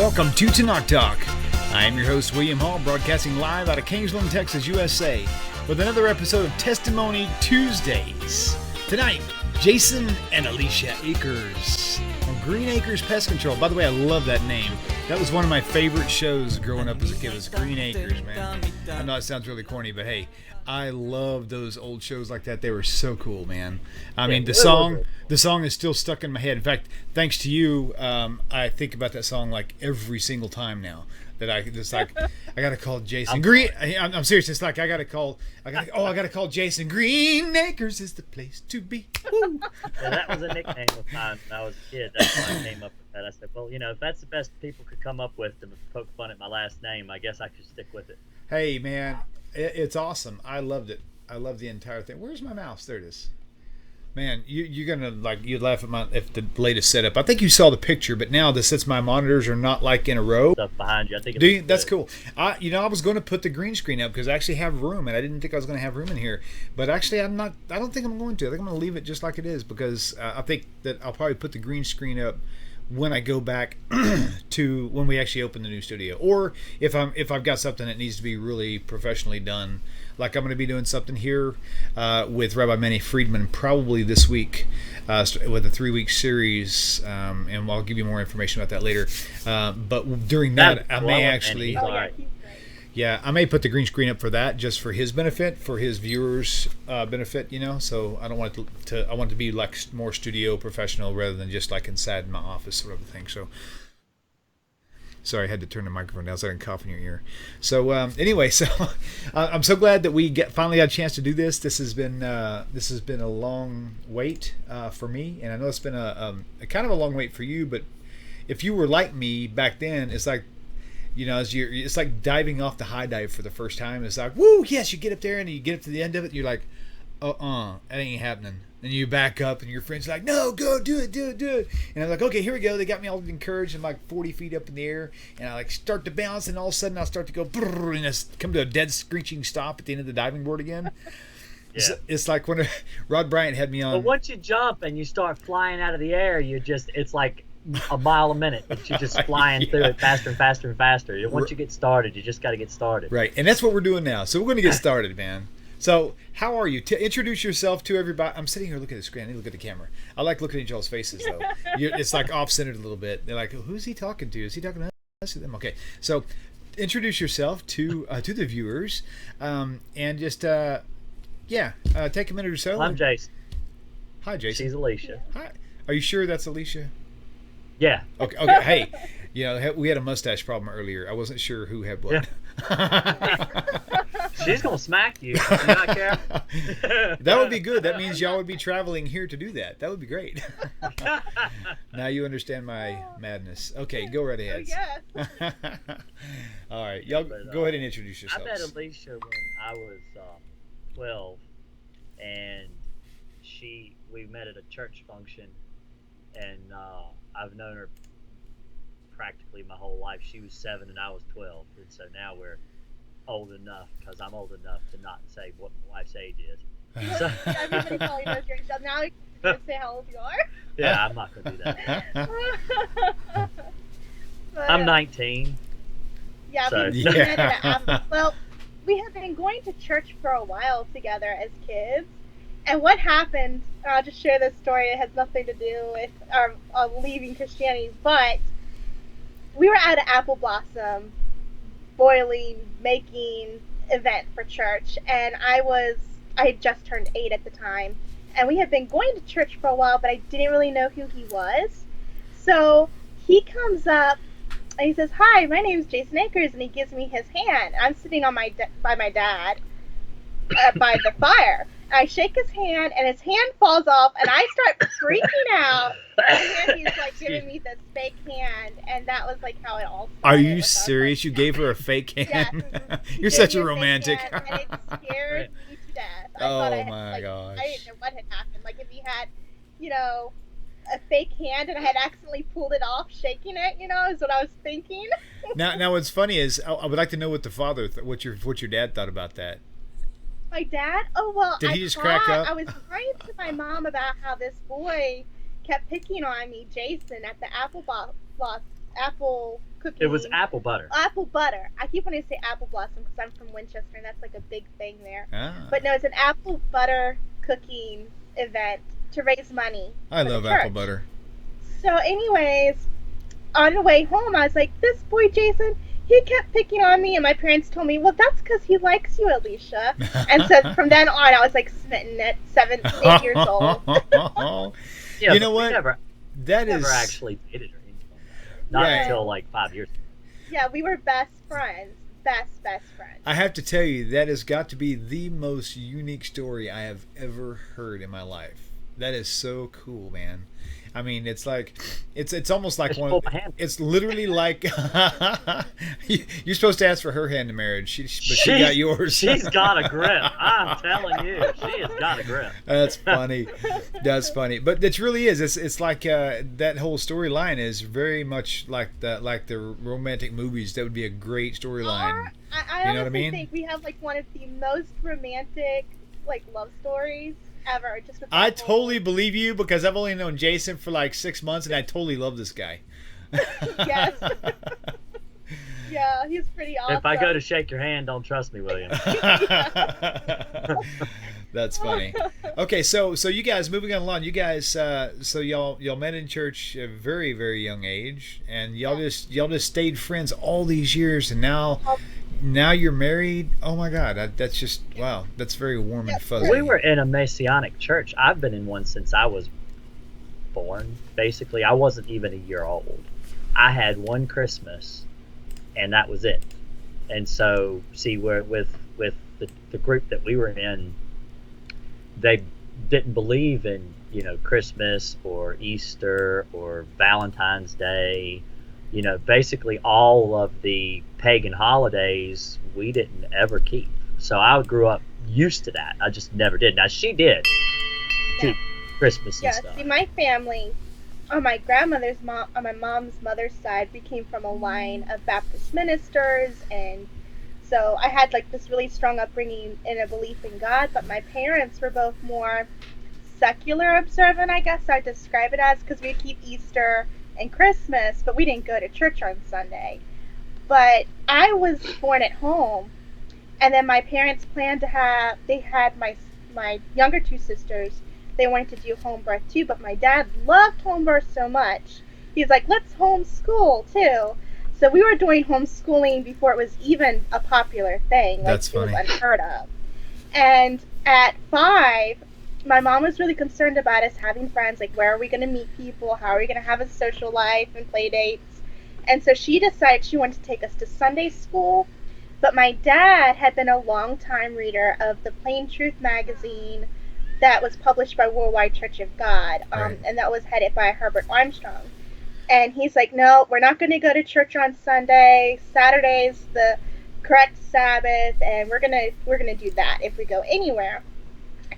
welcome to TORAH Talk. I am your host, William Hall, broadcasting live out of Kingsland, Texas, USA, with another episode of Testimony Tuesdays. Tonight, Jason and Alisha Akers from Green Acres Pest Control. By the way, I love that name. That was one of my favorite shows growing up as a kid, was Green Acres, man. I know it sounds really corny, but hey, I love those old shows like that. They were so cool, man. I mean, the song is still stuck in my head. In fact, thanks to you, I think about that song like every single time now. That I just like, I gotta call Jason Green. I'm serious. It's like I gotta call Jason. Green Acres is the place to be. Woo. Yeah, that was a nickname of mine when I was a kid. That's why I came up with that. I said, well, if that's the best people could come up with to poke fun at my last name, I guess I should stick with it. Hey, man, it's awesome. I loved it. I love the entire thing. Where's my mouse? There it is. Man, you're gonna you'd laugh at the latest setup. I think you saw the picture, but now since my monitors are not like in a row. Stuff behind you, I think. That's cool. I was going to put the green screen up because I actually have room, and I didn't think I was going to have room in here. But actually, I'm not. I don't think I'm going to. I think I'm going to leave it just like it is because I think that I'll probably put the green screen up when I go back to when we actually open the new studio, or if I've got something that needs to be really professionally done. Like I'm going to be doing something here with Rabbi Manny Friedman probably this week with a 3-week series, and I'll give you more information about that later. But during that, I may actually, I may put the green screen up for that, just for his benefit, for his viewers' benefit. So I don't want it to. I want it to be like more studio professional rather than just like inside my office sort of a thing. So. Sorry, I had to turn the microphone down so I didn't cough in your ear. So anyway, I'm so glad that we finally got a chance to do this. This has been a long wait for me, and I know it's been a kind of a long wait for you. But if you were like me back then, it's like, it's like diving off the high dive for the first time. It's like, woo, yes, you get up there and you get up to the end of it. And you're like, that ain't happening. And you back up, and your friends are like, no, go, do it. And I'm like, okay, here we go. They got me all encouraged. I'm like 40 feet up in the air, and I start to bounce, and all of a sudden I start to go, and I come to a dead screeching stop at the end of the diving board again. Yeah. It's like when Rod Bryant had me on. But once you jump and you start flying out of the air, it's like a mile a minute. You're just flying through it faster and faster and faster. Once you get started, you just got to get started. Right, and that's what we're doing now. So we're going to get started, man. So, how are you? Introduce yourself to everybody. I'm sitting here looking at the screen. I need to look at the camera. I like looking at y'all's faces, though. It's like off-centered a little bit. They're like, who's he talking to? Is he talking to us or them? Okay. So, introduce yourself to the viewers, and just, take a minute or so. I'm Jason. Hi, Jason. She's Alisha. Hi. Are you sure that's Alisha? Yeah. Okay. Hey, we had a mustache problem earlier. I wasn't sure who had what. Yeah. She's gonna smack you if you're not careful. That would be good. That means y'all would be traveling here to do that. That would be great. Now you understand my madness. Okay, go right ahead. Oh, yeah. All right, y'all go ahead and introduce yourselves. I met Alisha when I was 12, and we met at a church function, and I've known her practically my whole life. She was 7 and I was 12, and so now we're old enough, because I'm old enough to not say what my wife's age is. So, everybody probably knows your age. Now you can say how old you are. Yeah, I'm not going to do that. But, I'm 19. Yeah, so. Well, we have been going to church for a while together as kids. And what happened, I'll just share this story. It has nothing to do with our leaving Christianity, but we were at an apple blossom making event for church, and I had just turned 8 at the time, and we had been going to church for a while, but I didn't really know who he was. So he comes up and he says, "Hi, my name is Jason Akers," and he gives me his hand. I'm sitting on by my dad by the fire. I shake his hand, and his hand falls off, and I start freaking out. And then he's like giving me this fake hand, and that was like how it all started. Are you serious? You gave her a fake hand? Yes. You're such a romantic. And it scared me to death. I gosh. I didn't know what had happened. Like if he had, a fake hand and I had accidentally pulled it off, shaking it, is what I was thinking. Now what's funny is I would like to know what the father, what your dad thought about that. My dad? Oh, well, Did he just crack up? I was crying to my mom about how this boy kept picking on me, Jason, at the apple cooking. It was apple butter. Apple butter. I keep wanting to say apple blossom because I'm from Winchester and that's like a big thing there. Ah. But no, it's an apple butter cooking event to raise money. I love apple butter. So anyways, on the way home, I was like, this boy Jason, he kept picking on me, and my parents told me, well, that's because he likes you, Alisha. And so from then on, I was like smitten at 7, 8 years old. Yeah, you know what? We never actually dated or anything like that. Not until like 5 years ago. Yeah, we were best friends. Best friends. I have to tell you, that has got to be the most unique story I have ever heard in my life. That is so cool, man. I mean, it's like, it's almost like it's literally like, you're supposed to ask for her hand in marriage, but she got yours. She's got a grip. I'm telling you, she has got a grip. That's funny. That's funny. But it really is. It's like that whole storyline is very much like the romantic movies. That would be a great storyline. I honestly think we have like one of the most romantic like love stories ever. I totally believe you because I've only known Jason for like 6 months and I totally love this guy. Yes. Yeah, he's pretty awesome. If I go to shake your hand, don't trust me, William. That's funny. Okay, so you guys, moving on along, you guys, so y'all met in church at a very, very young age, and y'all just stayed friends all these years, and now you're married. Oh my God, that's just wow. That's very warm and fuzzy. We were in a Messianic church. I've been in one since I was born. Basically, I wasn't even a year old. I had one Christmas, and that was it. And so, see, we're with the group that we were in, they didn't believe in Christmas or Easter or Valentine's Day. Basically all of the pagan holidays we didn't ever keep. So I grew up used to that. I just never did. Now she did keep Christmas and stuff. See, my family, on my grandmother's mom, on my mom's mother's side, we came from a line of Baptist ministers, and so I had like this really strong upbringing in a belief in God. But my parents were both more secular observant, I guess I'd describe it as, because we keep Easter and Christmas, but we didn't go to church on Sunday. But I was born at home, and then my parents planned to have, they had my younger two sisters, they wanted to do home birth too, but my dad loved home birth so much, he's like, let's homeschool too. So we were doing homeschooling before it was even a popular thing. Like, that's funny. It was unheard of. And at 5, my mom was really concerned about us having friends, like where are we going to meet people, how are we going to have a social life and play dates. And so she decided she wanted to take us to Sunday school, but my dad had been a long time reader of the Plain Truth magazine that was published by Worldwide Church of God, right. And that was headed by Herbert Armstrong. And he's like, no, we're not going to go to church on Sunday. Saturday's the correct Sabbath, and we're gonna do that if we go anywhere.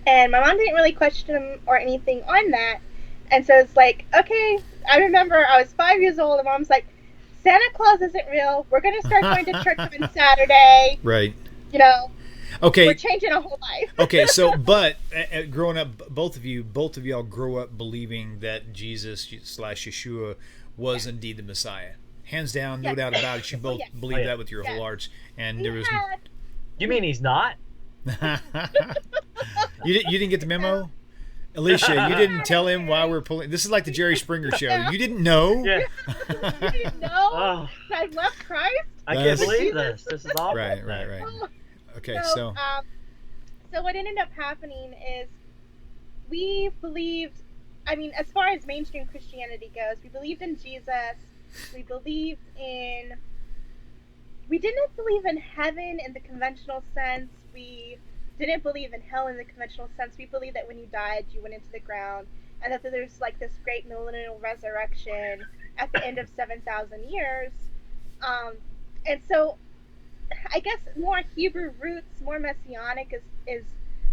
And my mom didn't really question him or anything on that. And so it's like, okay, I remember I was 5 years old, and Mom's like, Santa Claus isn't real. We're going to start going to church on Saturday. Right. Okay. We're changing our whole life. Okay, so, but growing up, both of y'all grow up believing that Jesus / Yeshua was indeed the Messiah. Hands down, no doubt about it. You both believe that with your whole hearts. And there was. You mean he's not? You didn't get the memo? Alicia, you didn't tell him why we're pulling. This is like the Jerry Springer show. You didn't know? Yeah. You didn't know? I left Christ? I can't believe this. This is awful. Right. Okay, so what ended up happening is we believed, as far as mainstream Christianity goes, we believed in Jesus. We didn't believe in heaven in the conventional sense. We didn't believe in hell in the conventional sense. We believed that when you died, you went into the ground, and that there's like this great millennial resurrection at the end of 7,000 years. And so I guess more Hebrew roots, more Messianic is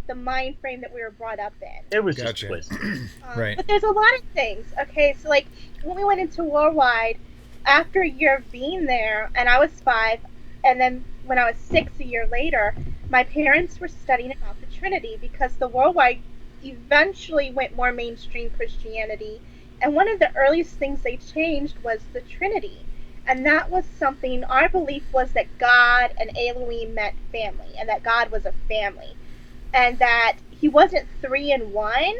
the mind frame that we were brought up in. It was just twisted. Right. But there's a lot of things. Okay, so like when we went into Worldwide, after a year of being there, and I was 5, and then when I was 6 a year later, my parents were studying about the Trinity because the Worldwide eventually went more mainstream Christianity, and one of the earliest things they changed was the Trinity. And that was something, our belief was that God and Elohim meant family, and that God was a family. And that he wasn't three in one,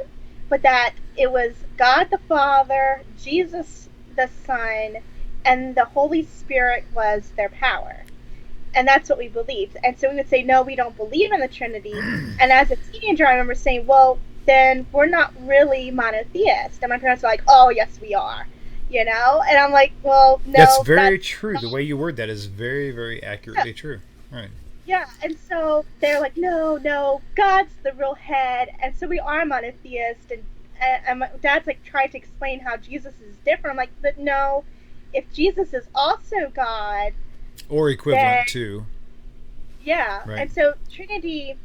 but that it was God the Father, Jesus the Son, and the Holy Spirit was their power. And that's what we believed. And so we would say, no, we don't believe in the Trinity. And as a teenager, I remember saying, well, then we're not really monotheist. And my parents were like, oh, yes, we are. You know? And I'm like, well, no. That's very true. The way you word that is very, very accurately true. Right. Yeah, and so they're like, no, God's the real head. And so we are monotheist. And my dad's like trying to explain how Jesus is different. I'm like, but no, if Jesus is also God, or equivalent to. Yeah. Right. And so Trinity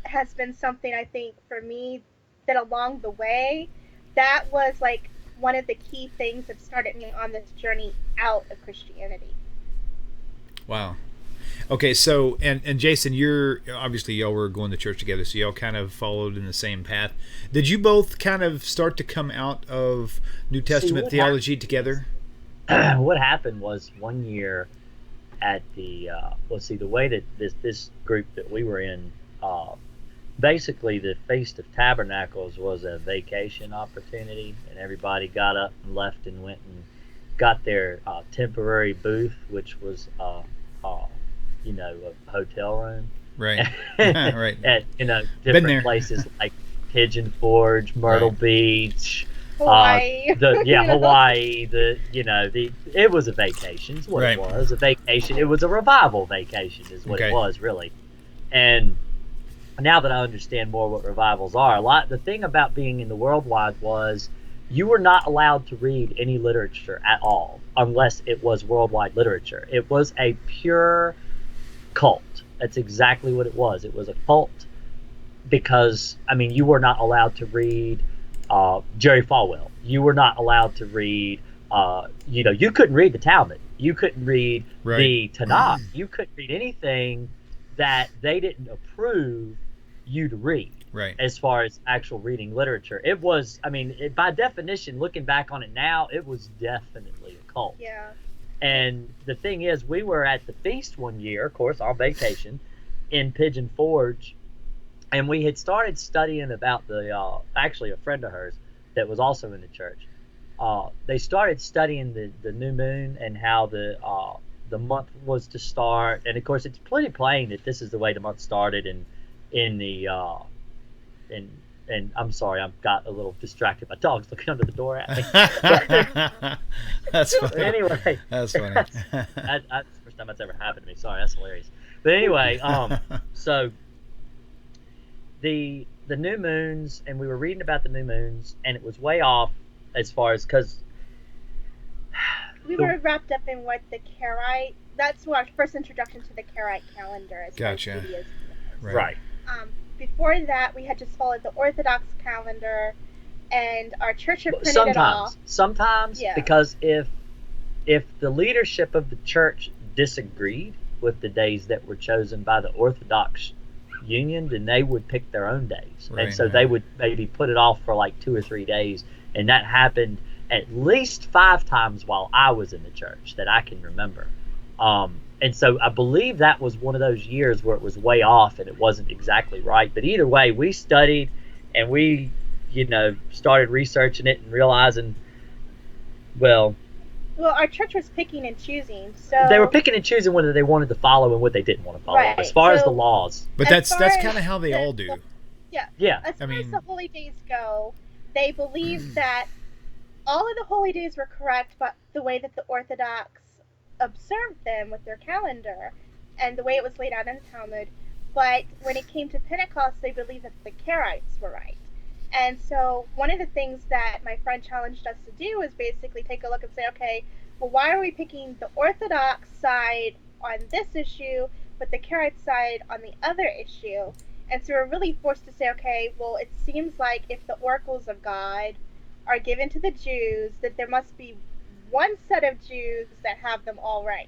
has been something, I think, for me, that along the way, that was like one of the key things that started me on this journey out of Christianity. Wow. Okay, so and Jason, you're obviously, y'all were going to church together, so y'all kind of followed in the same path. Did you both kind of start to come out of New Testament theology together? What happened was one year at the the way that this group that we were in, basically the Feast of Tabernacles was a vacation opportunity, and everybody got up and left and went and got their temporary booth, which was a hotel room, right? Right. At different places like Pigeon Forge, Myrtle Beach, Hawaii. Hawaii. It was a vacation. Is what it was. A vacation. It was a revival vacation. Is what it was really. And now that I understand more what revivals are, the thing about being in the worldwide was you were not allowed to read any literature at all unless it was worldwide literature. It was a pure cult. That's exactly what it was. It was a cult because, you were not allowed to read Jerry Falwell. You were not allowed to read, you couldn't read the Talmud. You couldn't read the Tanakh. You couldn't read anything that they didn't approve you to read. Right. As far as actual reading literature. It was, by definition, looking back on it now, it was definitely a cult. Yeah. And the thing is, we were at the feast one year, of course, on vacation, in Pigeon Forge, and we had started studying about actually a friend of hers that was also in the church. They started studying the new moon and how the month was to start. And of course, it's pretty plain that this is the way the month started. And I'm sorry, I've got a little distracted. My dog's looking under the door at me. That's funny. Anyway, that's funny. That's the first time that's ever happened to me. Sorry, that's hilarious. But anyway, so the new moons, and we were reading about the new moons, and it was way off as far as because we were wrapped up in what the Karaite. That's our first introduction to the Karaite calendar. Gotcha. Right. Before that, we had just followed the Orthodox calendar, and our church had printed it off. Sometimes, because if the leadership of the church disagreed with the days that were chosen by the Orthodox Union, then they would pick their own days. And so they would maybe put it off for like 2 or 3 days. And that happened at least 5 times while I was in the church that I can remember. And so I believe that was one of those years where it was way off and it wasn't exactly right. But either way, we studied and we, started researching it and realizing, well, our church was picking and choosing. So they were picking and choosing whether they wanted to follow and what they didn't want to follow, as far as the laws. But that's kind of how they all do. Yeah. As far as the holy days go, they believed that all of the holy days were correct, but the way that the Orthodox observed them with their calendar and the way it was laid out in the Talmud. But when it came to Pentecost, they believed that the Karaites were right. And so one of the things that my friend challenged us to do is basically take a look and say, okay, well, why are we picking the Orthodox side on this issue, but the Karaite side on the other issue? And so we're really forced to say, okay, well, it seems like if the oracles of God are given to the Jews, that there must be one set of Jews that have them all right.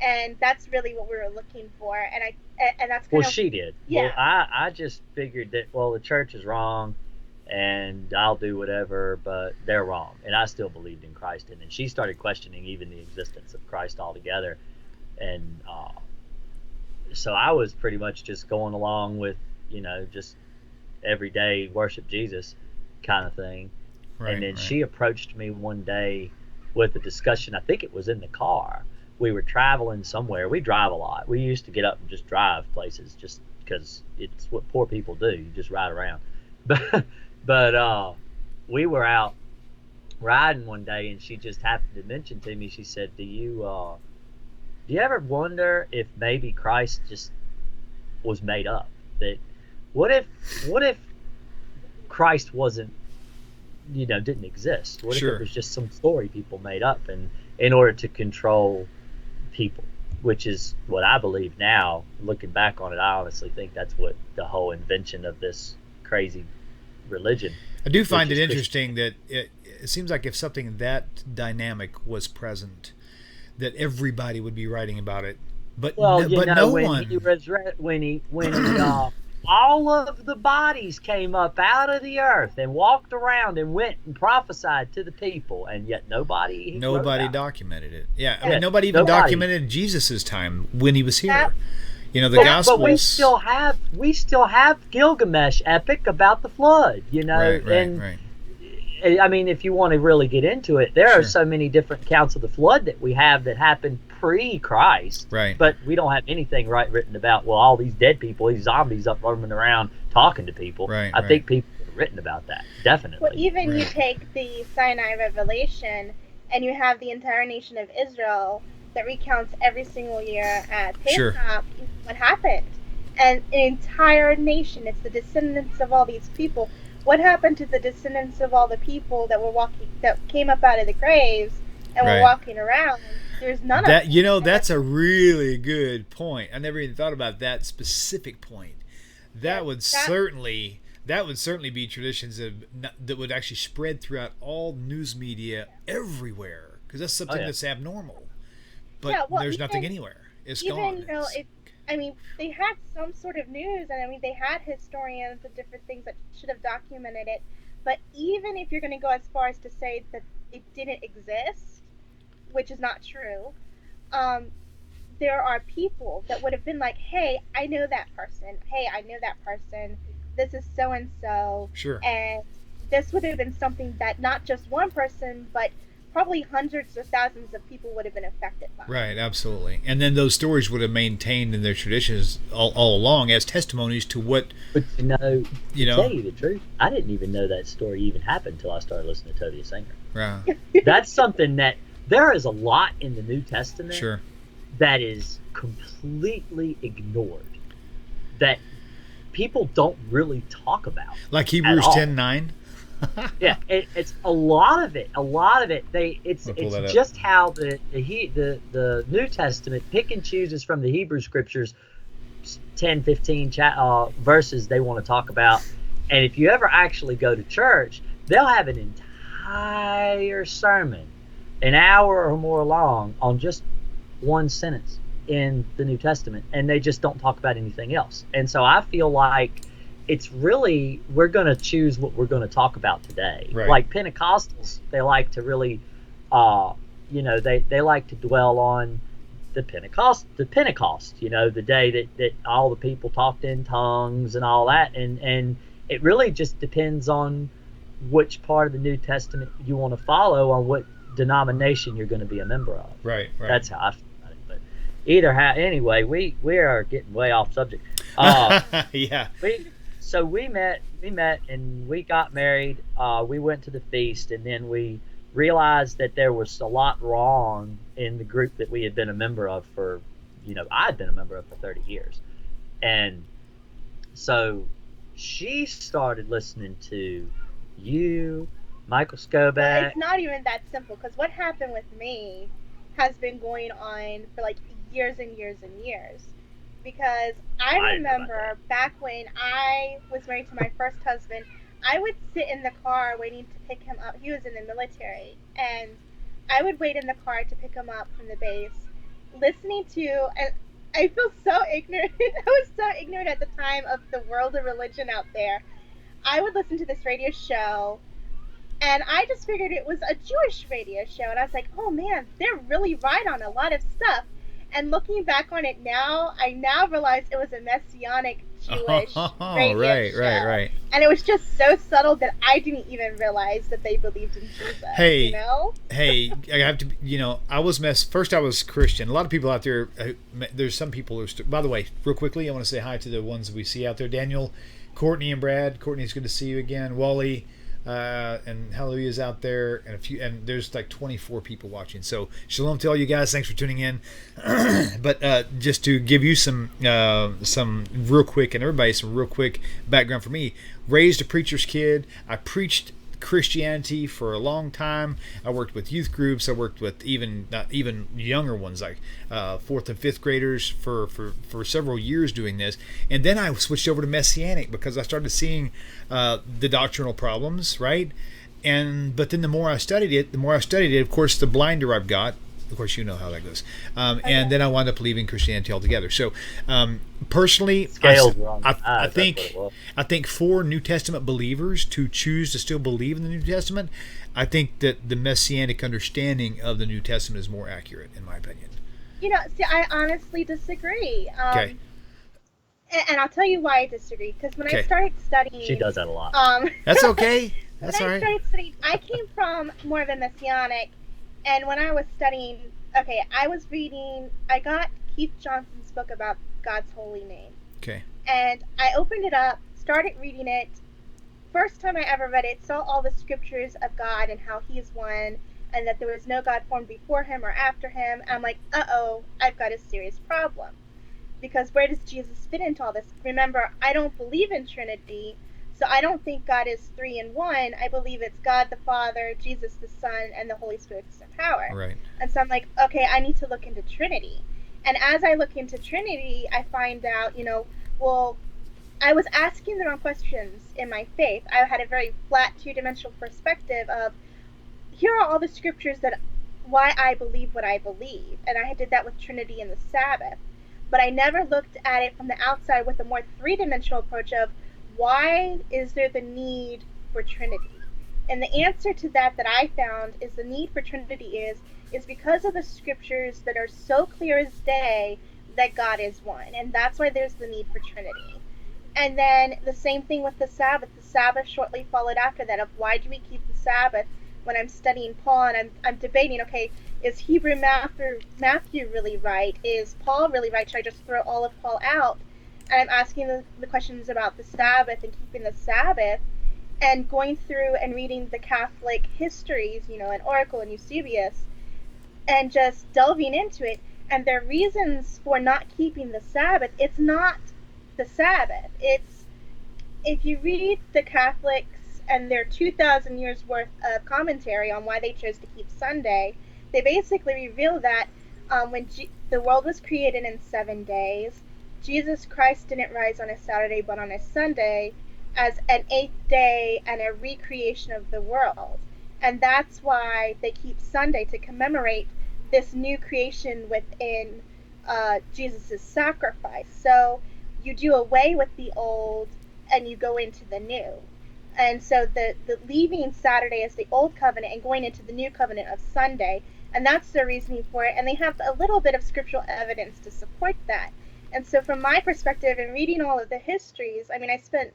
And that's really what we were looking for. And that's kind she did. Yeah. Well, I just figured that, the church is wrong. and I'll do whatever, but they're wrong. And I still believed in Christ. And then she started questioning even the existence of Christ altogether. And so I was pretty much just going along with, just everyday worship Jesus kind of thing. Right, and then right. she approached me one day with a discussion. I think it was in the car. We were traveling somewhere. We drive a lot. We used to get up and just drive places just because it's what poor people do. You just ride around. But we were out riding one day, and she just happened to mention to me, she said, do you ever wonder if maybe Christ just was made up? That what if Christ wasn't, didn't exist? What Sure. if it was just some story people made up and in order to control people, which is what I believe now. Looking back on it, I honestly think that's what the whole invention of this crazy religion. I do find it interesting that it seems like if something that dynamic was present, that everybody would be writing about it. But Well, no when one. he when all of the bodies came up out of the earth and walked around and went and prophesied to the people, and yet nobody wrote about it. Documented it. Yeah, I Yeah, mean, nobody even nobody. documented Jesus's time when he was here. That- The But Gospels. we still have Gilgamesh epic about the flood, Right, and right. I mean, if you want to really get into it, there are Sure. so many different accounts of the flood that we have that happened pre-Christ. Right. But we don't have anything written about, well, all these dead people, these zombies up roaming around talking to people. Right, I right. think people have written about that, definitely. Well, even you Right. take the Sinai Revelation, and you have the entire nation of Israel that recounts every single year at Pesach Sure. what happened. And an entire nation, it's the descendants of all these people. What happened to the descendants of all the people that came up out of the graves and Right. were walking around? There's none of them. That's a really good point. I never even thought about that specific point. That would certainly be traditions that would actually spread throughout all news media everywhere, because that's something Oh, yeah. that's abnormal. But Yeah, well, there's nothing even- anywhere. It's Even, gone. you know, they had some sort of news, and I mean, they had historians of different things that should have documented it. But even if you're going to go as far as to say that it didn't exist, which is not true, there are people that would have been like, hey, I know that person. Hey, I know that person. This is so and so. Sure. And this would have been something that not just one person, but probably hundreds or thousands of people would have been affected by. Right, absolutely. And then those stories would have maintained in their traditions all along as testimonies to what, But to tell know. you the truth, I didn't even know that story even happened until I started listening to Tovia Singer. Right. That's something that there is a lot in the New Testament Sure. that is completely ignored, that people don't really talk about. Like Hebrews all. 10:9. Yeah, it's a lot of it. It's I'll pull that up. just how the New Testament pick and chooses from the Hebrew scriptures 10, 15 verses they want to talk about. And if you ever actually go to church, they'll have an entire sermon, an hour or more long, on just one sentence in the New Testament, and they just don't talk about anything else. And so I feel like it's really, we're going to choose what we're going to talk about today. Right. Like Pentecostals, they like to really, they like to dwell on the Pentecost, the day that all the people talked in tongues and all that. And it really just depends on which part of the New Testament you want to follow, on what denomination you're going to be a member of. Right. That's how I feel about it. But anyway, we are getting way off subject. Yeah. We met and we got married. We went to the feast, and then we realized that there was a lot wrong in the group that we had been a member of for, I had been a member of for 30 years. And so she started listening to you, Michael Skobac. It's not even that simple, because what happened with me has been going on for like years and years and years. Because I remember back when I was married to my first husband, I would sit in the car waiting to pick him up. He was in the military, and I would wait in the car to pick him up from the base, listening to, and I feel so ignorant. I was so ignorant at the time of the world of religion out there. I would listen to this radio show, and I just figured it was a Jewish radio show, and I was like, oh man, they're really right on a lot of stuff. And looking back on it now, I now realize it was a Messianic Jewish radio show. Right. And it was just so subtle that I didn't even realize that they believed in Jesus. Hey, you know? Hey, I have to, I was first I was Christian. A lot of people out there, there's some people who are, by the way, real quickly, I want to say hi to the ones that we see out there. Daniel, Courtney, and Brad. Courtney, it's good to see you again. Wally, and Hallelujah's out there, and there's like 24 people watching. So shalom to all you guys. Thanks for tuning in. But just to give you some real quick, and everybody some real quick background for me. Raised a preacher's kid. I preached Christianity for a long time. I worked with youth groups. I worked with not even younger ones, like 4th and 5th graders for several years doing this. And then I switched over to Messianic because I started seeing the doctrinal problems, right? But then the more I studied it, of course, the blinder I've got. Of course, you know how that goes. And then I wound up leaving Christianity altogether. So, personally, I think for New Testament believers to choose to still believe in the New Testament, I think that the Messianic understanding of the New Testament is more accurate, in my opinion. See, I honestly disagree. Okay. And I'll tell you why I disagree. Because when I started studying... She does that a lot. That's okay. That's all right. When I started studying, I came from more of a Messianic. And when I was studying, I got Keith Johnson's book about God's holy name. Okay. And I opened it up, started reading it. First time I ever read it, saw all the scriptures of God and how he is one, and that there was no God formed before him or after him. And I'm like, uh-oh, I've got a serious problem. Because where does Jesus fit into all this? Remember, I don't believe in Trinity. So I don't think God is 3 in 1. I believe it's God the Father, Jesus the Son, and the Holy Spirit's power. Right. And so I'm like, okay, I need to look into Trinity. And as I look into Trinity, I find out, I was asking the wrong questions in my faith. I had a very flat, two-dimensional perspective of, here are all the scriptures that why I believe what I believe. And I did that with Trinity and the Sabbath. But I never looked at it from the outside with a more three-dimensional approach of, why is there the need for Trinity? And the answer to that I found is the need for Trinity is because of the scriptures that are so clear as day that God is one. And that's why there's the need for Trinity. And then the same thing with the Sabbath. The Sabbath shortly followed after that of why do we keep the Sabbath when I'm studying Paul and I'm debating, okay, is Hebrew Matthew really right? Is Paul really right? Should I just throw all of Paul out? And I'm asking the questions about the Sabbath and keeping the Sabbath and going through and reading the Catholic histories, and Oracle and Eusebius, and just delving into it. And their reasons for not keeping the Sabbath, it's not the Sabbath. It's, if you read the Catholics and their 2,000 years worth of commentary on why they chose to keep Sunday, they basically reveal that when the world was created in 7 days, Jesus Christ didn't rise on a Saturday but on a Sunday as an 8th day and a recreation of the world. And that's why they keep Sunday, to commemorate this new creation within Jesus' sacrifice. So you do away with the old and you go into the new. And so the leaving Saturday as the old covenant and going into the new covenant of Sunday, and that's their reasoning for it. And they have a little bit of scriptural evidence to support that. And so from my perspective and reading all of the histories, I spent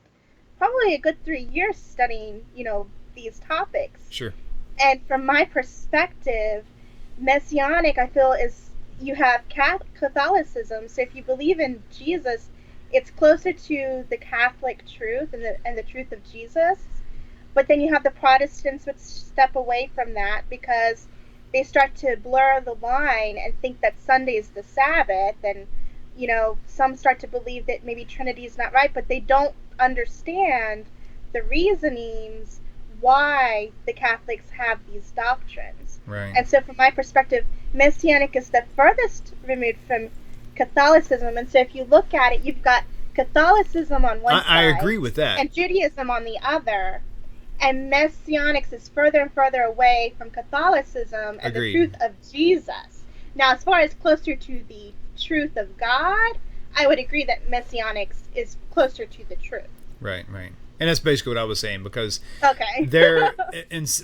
probably a good 3 years studying, these topics. Sure. And from my perspective, Messianic, I feel, is you have Catholicism. So if you believe in Jesus, it's closer to the Catholic truth and the truth of Jesus. But then you have the Protestants which step away from that because they start to blur the line and think that Sunday is the Sabbath, and some start to believe that maybe Trinity is not right, but they don't understand the reasonings why the Catholics have these doctrines. Right. And so from my perspective, Messianic is the furthest removed from Catholicism. And so if you look at it, you've got Catholicism on one side. I agree with that. And Judaism on the other. And Messianics is further and further away from Catholicism and Agreed. the truth of Jesus. Now, as far as closer to the truth of God, I would agree that Messianics is closer to the truth. Right. And that's basically what I was saying, because Okay.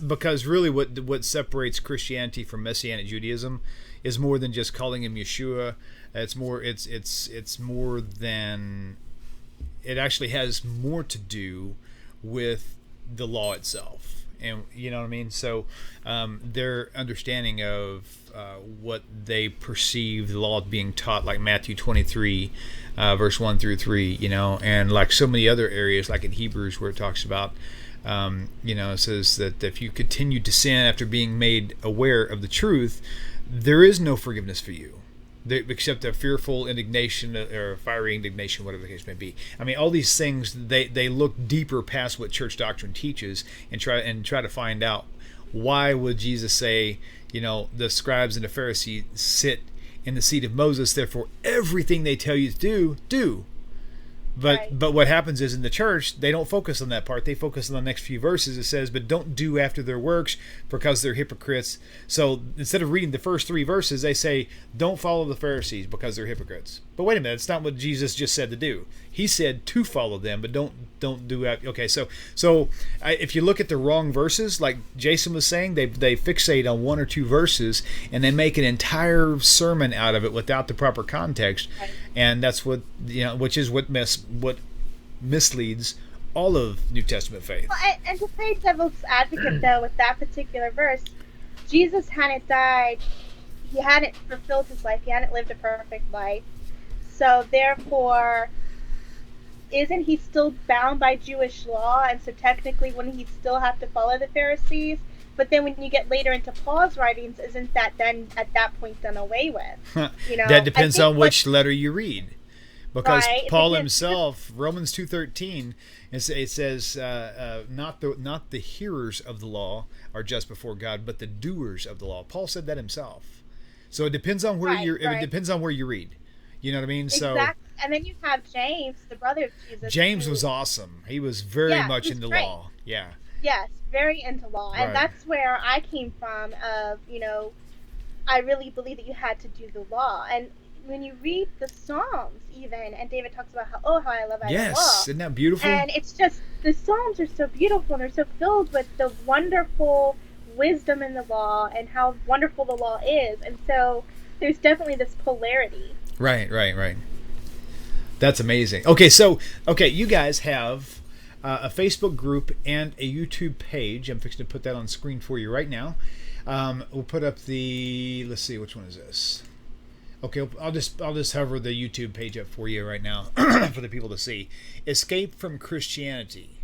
because really what separates Christianity from Messianic Judaism is more than just calling him Yeshua. It's more than, it actually has more to do with the law itself, and you know what I mean. So their understanding of what they perceive the law being taught, like Matthew 23, verse 1 through 3, and like so many other areas, like in Hebrews where it talks about, it says that if you continue to sin after being made aware of the truth, there is no forgiveness for you, except a fearful indignation or fiery indignation, whatever the case may be. I mean, all these things, they look deeper past what church doctrine teaches and try to find out, why would Jesus say, the scribes and the Pharisees sit in the seat of Moses, therefore everything they tell you to do. But what happens is, in the church, they don't focus on that part. They focus on the next few verses. It says, but don't do after their works, because they're hypocrites. So instead of reading the first 3 verses, they say, don't follow the Pharisees because they're hypocrites. But wait a minute, it's not what Jesus just said to do. He said to follow them, but don't do that. Okay, so if you look at the wrong verses, like Jason was saying, they fixate on 1 or 2 verses, and they make an entire sermon out of it without the proper context. Right. And that's what, which is what misleads all of New Testament faith. Well, and to play devil's advocate, though, with that particular verse, Jesus hadn't died. He hadn't fulfilled his life. He hadn't lived a perfect life. So therefore, isn't he still bound by Jewish law? And so technically, wouldn't he still have to follow the Pharisees? But then when you get later into Paul's writings, isn't that then at that point done away with? That depends on which letter you read. Because Right. Paul himself, Romans 2:13, it says, not the hearers of the law are just before God, but the doers of the law. Paul said that himself. So it depends on where it depends on where you read. You know what I mean? So Exactly. And then you have James, the brother of Jesus. James who- was awesome. He was very much he was into great. law. Yeah. Yes, very into law. Right. And that's where I came from of, I really believe that you had to do the law. And when you read the Psalms even, and David talks about how I love the law. Yes, isn't that beautiful? And it's just, the Psalms are so beautiful, and they're so filled with the wonderful wisdom in the law and how wonderful the law is. And so there's definitely this polarity. Right. That's amazing. Okay, you guys have a Facebook group and a YouTube page. I'm fixing to put that on screen for you right now. We'll put up let's see, which one is this? Okay, I'll just hover the YouTube page up for you right now for the people to see. Escape from Christianity.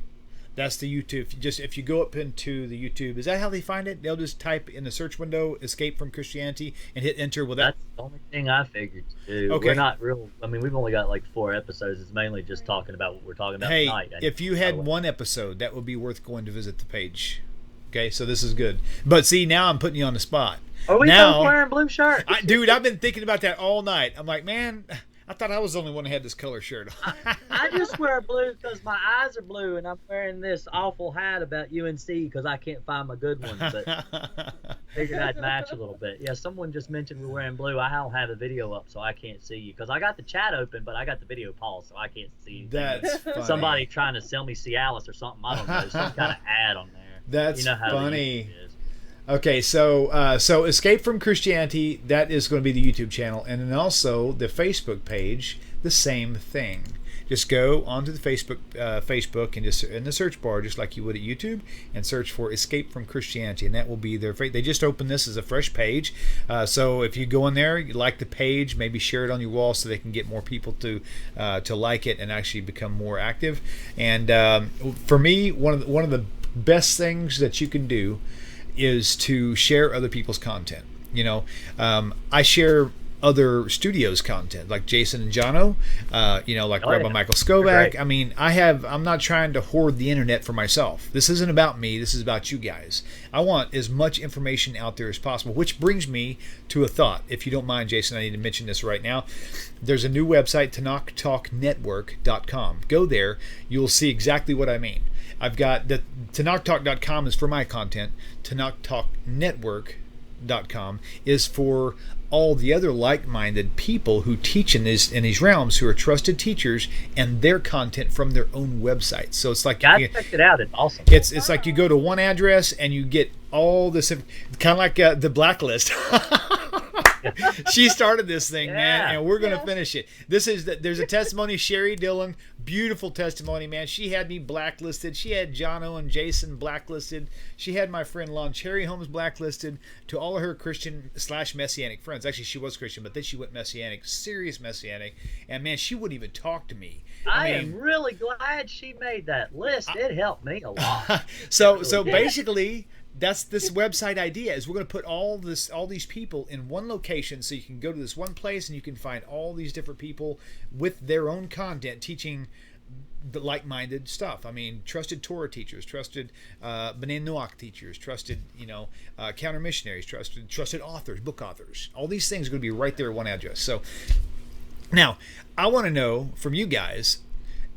That's the YouTube. Just if you go up into the YouTube, is that how they find it? They'll just type in the search window "Escape from Christianity" and hit enter. That's the only thing I figured to do. Okay. We're not real. I mean, we've only got like 4 episodes. It's mainly just talking about what we're talking about tonight. If you had 1 episode, that would be worth going to visit the page. Okay, so this is good. But see, now I'm putting you on the spot. Are we both wearing blue shirts? Dude, I've been thinking about that all night. I'm like, man, I thought I was the only one who had this color shirt on. I just wear blue because my eyes are blue, and I'm wearing this awful hat about UNC because I can't find my good one. But figured I'd match a little bit. Yeah, someone just mentioned we're wearing blue. I don't have the video up, so I can't see you because I got the chat open, but I got the video paused, so I can't see you. That's funny. Somebody trying to sell me Cialis or something. I don't know. Some kind of ad on there. That's funny. The is. Okay, so Escape from Christianity, that is going to be the YouTube channel, and then also the Facebook page, the same thing. Just go onto the Facebook and just in the search bar, just like you would at YouTube, and search for Escape from Christianity, and that will be their. They just opened this as a fresh page, so if you go in there, you like the page, maybe share it on your wall so they can get more people to like it and actually become more active. And for me, one of the best things that you can do is to share other people's content. I share other studios' content, like Jason and Jono, like Rabbi Michael Skobac. I mean, I'm not trying to hoard the internet for myself. This isn't about me. This is about you guys. I want as much information out there as possible, which brings me to a thought. If you don't mind, Jason, I need to mention this right now. There's a new website, TanakTalkNetwork.com. Go there. You'll see exactly what I mean. I've got the TanakTalk.com is for my content. TanakTalkNetwork.com is for all the other like-minded people who teach in these realms, who are trusted teachers, and their content from their own websites. So it's like I checked it out. It's awesome. It's like you go to one address and you get all this, kind of like the blacklist. She started this thing, man, and we're gonna finish it. There's a testimony, Sherry Dillon, beautiful testimony, man. She had me blacklisted. She had Jono and Jason blacklisted. She had my friend Lon Cherry Holmes blacklisted. To all of her Christian / Messianic friends, actually she was Christian, but then she went Messianic, serious Messianic, and man, she wouldn't even talk to me. I am really glad she made that list. It helped me a lot. So basically, that's this website idea, is we're going to put all these people in one location, so you can go to this one place and you can find all these different people with their own content teaching the like-minded stuff. I mean, trusted Torah teachers, trusted B'nai Noach teachers, trusted counter missionaries, trusted authors, book authors. All these things are going to be right there at one address. So now I want to know from you guys,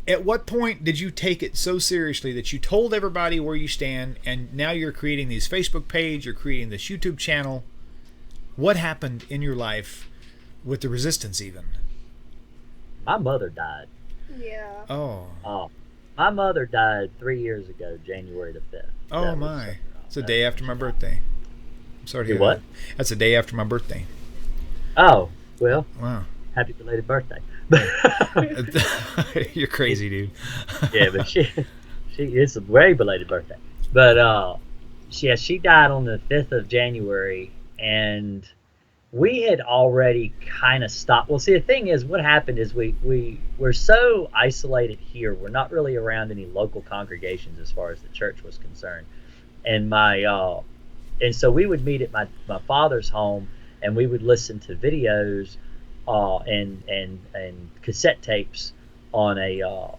at what point did you take it so seriously that you told everybody where you stand, and now you're creating these Facebook page, you're creating this YouTube channel? What happened in your life with the resistance even? My mother died. Yeah. Oh. My mother died 3 years ago, January the 5th. Oh my. It's the day after my birthday. I'm sorry to hear what? that. That's the day after my birthday. Oh, well. Wow. Happy belated birthday. You're crazy, dude. Yeah, but she it's a very belated birthday. But she died on the 5th of January, and we had already kind of stopped. Well, see, the thing is, what happened is we're so isolated here. We're not really around any local congregations as far as the church was concerned. And and so we would meet at my father's home, and we would listen to videos and cassette tapes on a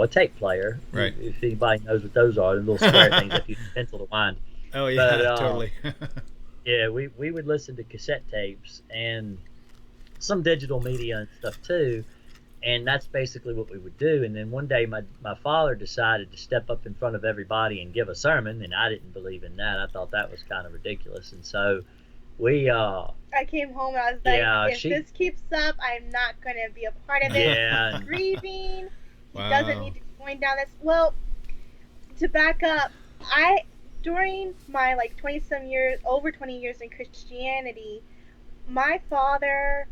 tape player. Right. If anybody knows what those are, the little square things that you use a pencil to wind. Oh yeah, But, totally. Yeah, we would listen to cassette tapes and some digital media and stuff too, and that's basically what we would do. And then one day my father decided to step up in front of everybody and give a sermon, and I didn't believe in that. I thought that was kind of ridiculous, and so I came home and I was like, if this keeps up, I'm not going to be a part of it. Yeah. He's grieving. He Wow. doesn't need to be going down this. Well, to back up, during my over 20 years in Christianity, my father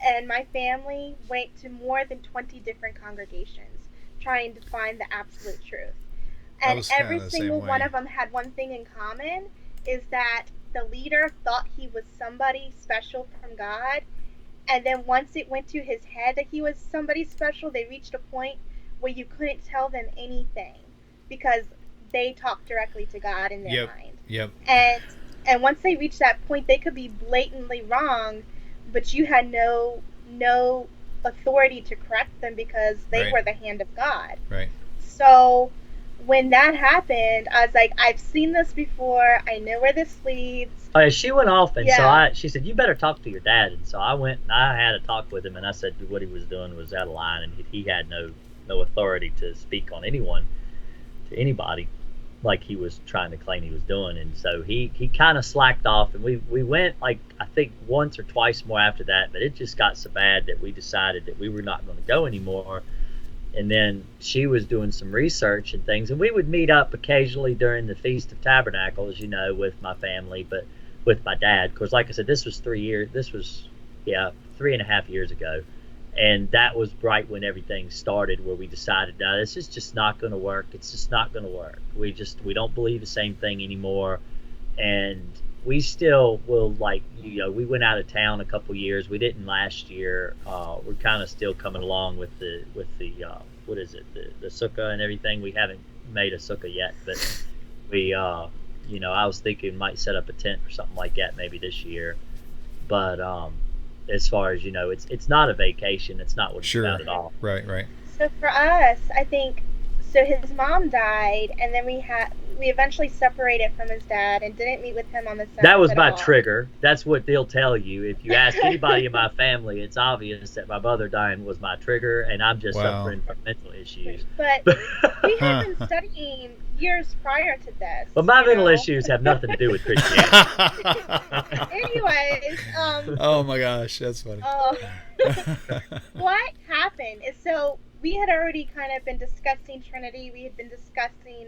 and my family went to more than 20 different congregations trying to find the absolute truth. And every single one of them had one thing in common, is that the leader thought he was somebody special from God, and then once it went to his head that he was somebody special, they reached a point where you couldn't tell them anything because they talked directly to God in their mind. Yep. And once they reached that point, they could be blatantly wrong, but you had no authority to correct them because they were the hand of God. Right. So when that happened, I was like, I've seen this before. I know where this leads. Oh, yeah, she went off, and so she said, you better talk to your dad. And so I went and I had a talk with him, and I said what he was doing was out of line, and he had no authority to speak on anyone, to anybody, like he was trying to claim he was doing. And so he kind of slacked off, and we went, like, I think once or twice more after that, but it just got so bad that we decided that we were not going to go anymore. And then she was doing some research and things, and we would meet up occasionally during the Feast of Tabernacles, with my family, but with my dad. Because like I said, this was 3.5 years ago. And that was right when everything started, where we decided, no, this is just not going to work. It's just not going to work. We don't believe the same thing anymore. And we still will, we went out of town a couple years. We didn't last year. We're kind of still coming along with the what is it, the sukkah and everything. We haven't made a sukkah yet, but we, I was thinking might set up a tent or something like that maybe this year. But as far as it's not a vacation. It's not what it's about at all. Right. So for us, I think So his mom died, and then we eventually separated from his dad and didn't meet with him on the 7th. That was at my all. trigger. That's what they'll tell you. If you ask anybody in my family, it's obvious that my mother dying was my trigger, and I'm just suffering from mental issues. But we had been studying years prior to this. But my mental issues have nothing to do with Christianity. Anyways, oh my gosh, that's funny. What happened is, so we had already kind of been discussing Trinity. We had been discussing,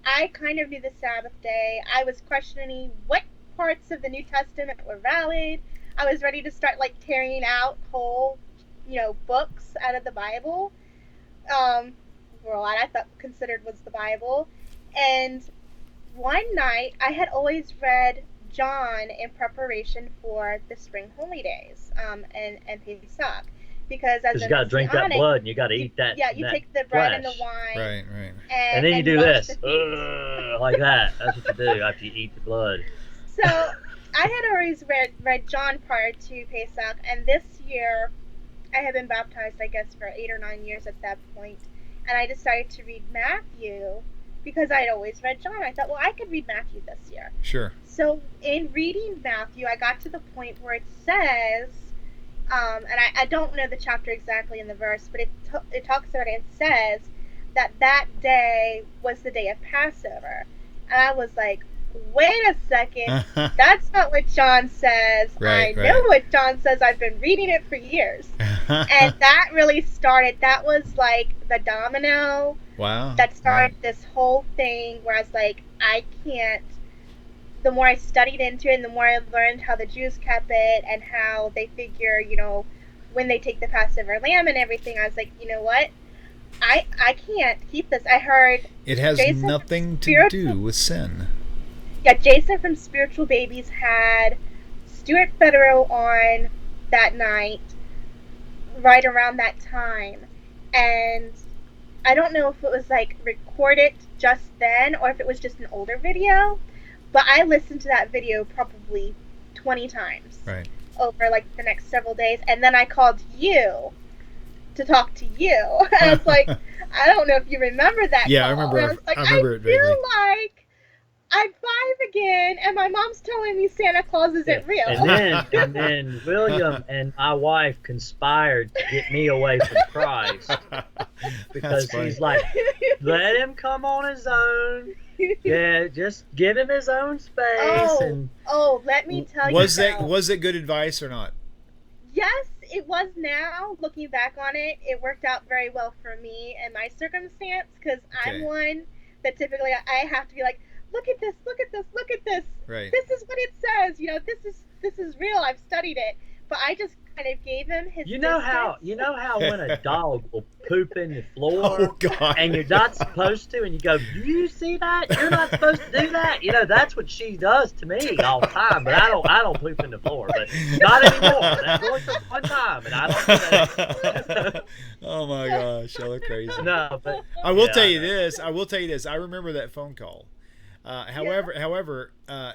I kind of knew the Sabbath day. I was questioning what parts of the New Testament were valid. I was ready to start like tearing out whole, books out of the Bible. Well, I thought considered was the Bible. And one night, I had always read John in preparation for the Spring Holy Days, and Pesach. Because as you got to drink that blood and you got to eat that. Yeah, you take the bread and the wine. Right. And then you do this. Like that. That's what you do after you eat the blood. So I had always read John prior to Pesach, and this year I had been baptized, I guess, for 8 or 9 years at that point. And I decided to read Matthew because I had always read John. I thought, well, I could read Matthew this year. Sure. So in reading Matthew, I got to the point where it says, and I don't know the chapter exactly in the verse, but it talks about it. It says that day was the day of Passover. And I was like, wait a second, that's not what John says. I know what John says. I've been reading it for years. And that really started, that was like the domino that started this whole thing where I was like, I can't. The more I studied into it and the more I learned how the Jews kept it and how they figure, when they take the Passover lamb and everything, I was like, you know what? I can't keep this. I heard it has Jason nothing to do with sin. Yeah, Jason from Spiritual Babies had Stuart Federow on that night, right around that time. And I don't know if it was like recorded just then or if it was just an older video. But I listened to that video probably 20 times over like the next several days. And then I called you to talk to you. I was like, I don't know if you remember that. Yeah, call. I remember. I was like, I remember it feel vaguely. like I'm 5 again, and my mom's telling me Santa Claus isn't real. And then wil'Liam and my wife conspired to get me away from Christ because he's like, let him come on his own. Yeah, just give him his own space. Let me tell you. Was it good advice or not? Yes, it was. Now looking back on it, it worked out very well for me and my circumstance because I'm one that typically I have to be like, look at this, look at this, look at this. Right. This is what it says. This is real. I've studied it. But I just kind of gave him his. You know how when a dog will poop in the floor and you're not supposed to, and you go, do you see that? You're not supposed to do that. That's what she does to me all the time. But I don't poop in the floor. But not anymore. That's only for one time, and I don't do that. Oh my gosh, y'all are crazy. No, but I will tell you this. I remember that phone call. However,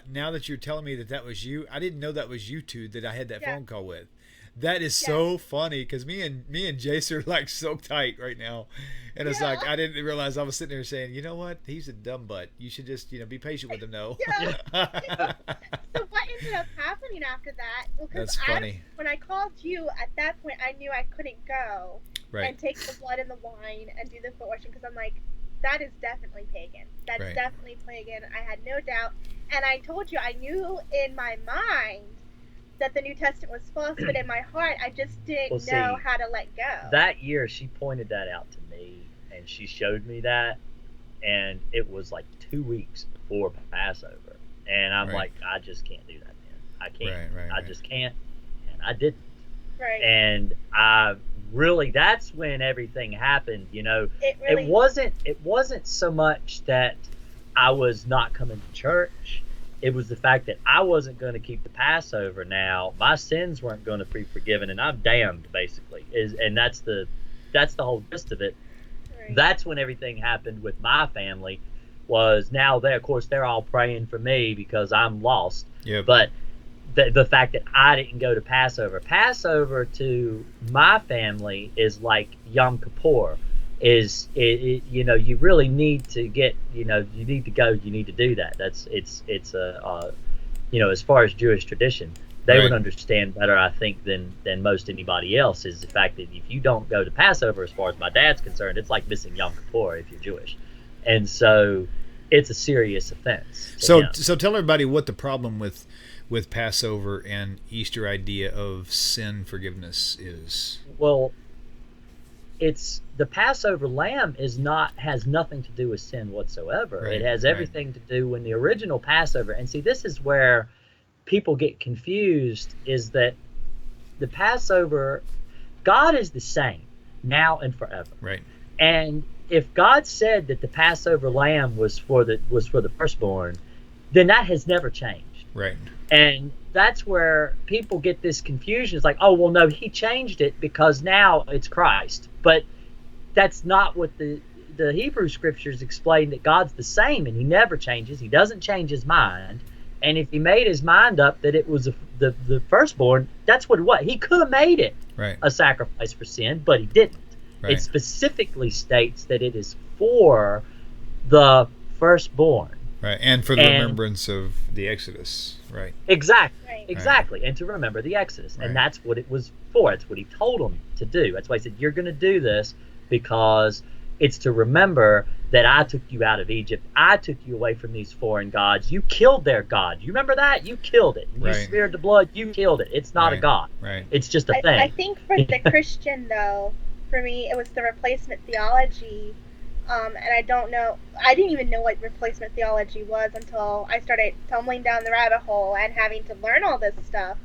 now that you're telling me that was you, I didn't know that was you two that I had that phone call with. That is so funny because me and Jace are like so tight right now, and it's like I didn't realize I was sitting there saying, you know what, he's a dumb butt. You should just be patient with him. No. So what ended up happening after that? Well, that's funny. When I called you at that point, I knew I couldn't go and take the blood and the wine and do the foot washing because I'm like, that is definitely pagan. That's definitely pagan. I had no doubt. And I told you, I knew in my mind that the New Testament was false, but in my heart, I just didn't know how to let go. That year, she pointed that out to me, and she showed me that, and it was like 2 weeks before Passover. And I'm like, I just can't do that, man. I can't. I just can't. And I didn't. Right. And that's when everything happened, It wasn't so much that I was not coming to church. It was the fact that I wasn't going to keep the Passover now. My sins weren't going to be forgiven, and I'm damned, basically. And that's the whole gist of it. Right. That's when everything happened with my family. Was now they're all praying for me because I'm lost. Yep. But the fact that I didn't go to Passover. Passover to my family is like Yom Kippur. you really need to get, you need to go, you need to do that. It's a as far as Jewish tradition, they would understand better, I think, than most anybody else, is the fact that if you don't go to Passover, as far as my dad's concerned, it's like missing Yom Kippur if you're Jewish. And so it's a serious offense. So tell everybody what the problem with Passover and Easter idea of sin forgiveness is. Well, it's the Passover lamb has nothing to do with sin whatsoever. Right, it has everything to do with the original Passover. And see, this is where people get confused, is that the Passover, God is the same now and forever. Right. And if God said that the Passover lamb was for the firstborn, then that has never changed. Right. And that's where people get this confusion. It's like, oh, well, no, he changed it because now it's Christ. But that's not what the Hebrew scriptures explain, that God's the same and he never changes. He doesn't change his mind. And if he made his mind up that it was the firstborn, that's what it was. He could have made it a sacrifice for sin, but he didn't. Right. It specifically states that it is for the firstborn. Right, and for the remembrance of the Exodus. Right. Exactly. And to remember the Exodus. And that's what it was for. It's what he told them to do. That's why he said, you're going to do this because it's to remember that I took you out of Egypt. I took you away from these foreign gods. You killed their God. You remember that? You killed it. You smeared the blood. You killed it. It's not a God. Right. It's just a thing. I think for the Christian, though, for me, it was the replacement theology. And I didn't even know what replacement theology was until I started tumbling down the rabbit hole and having to learn all this stuff.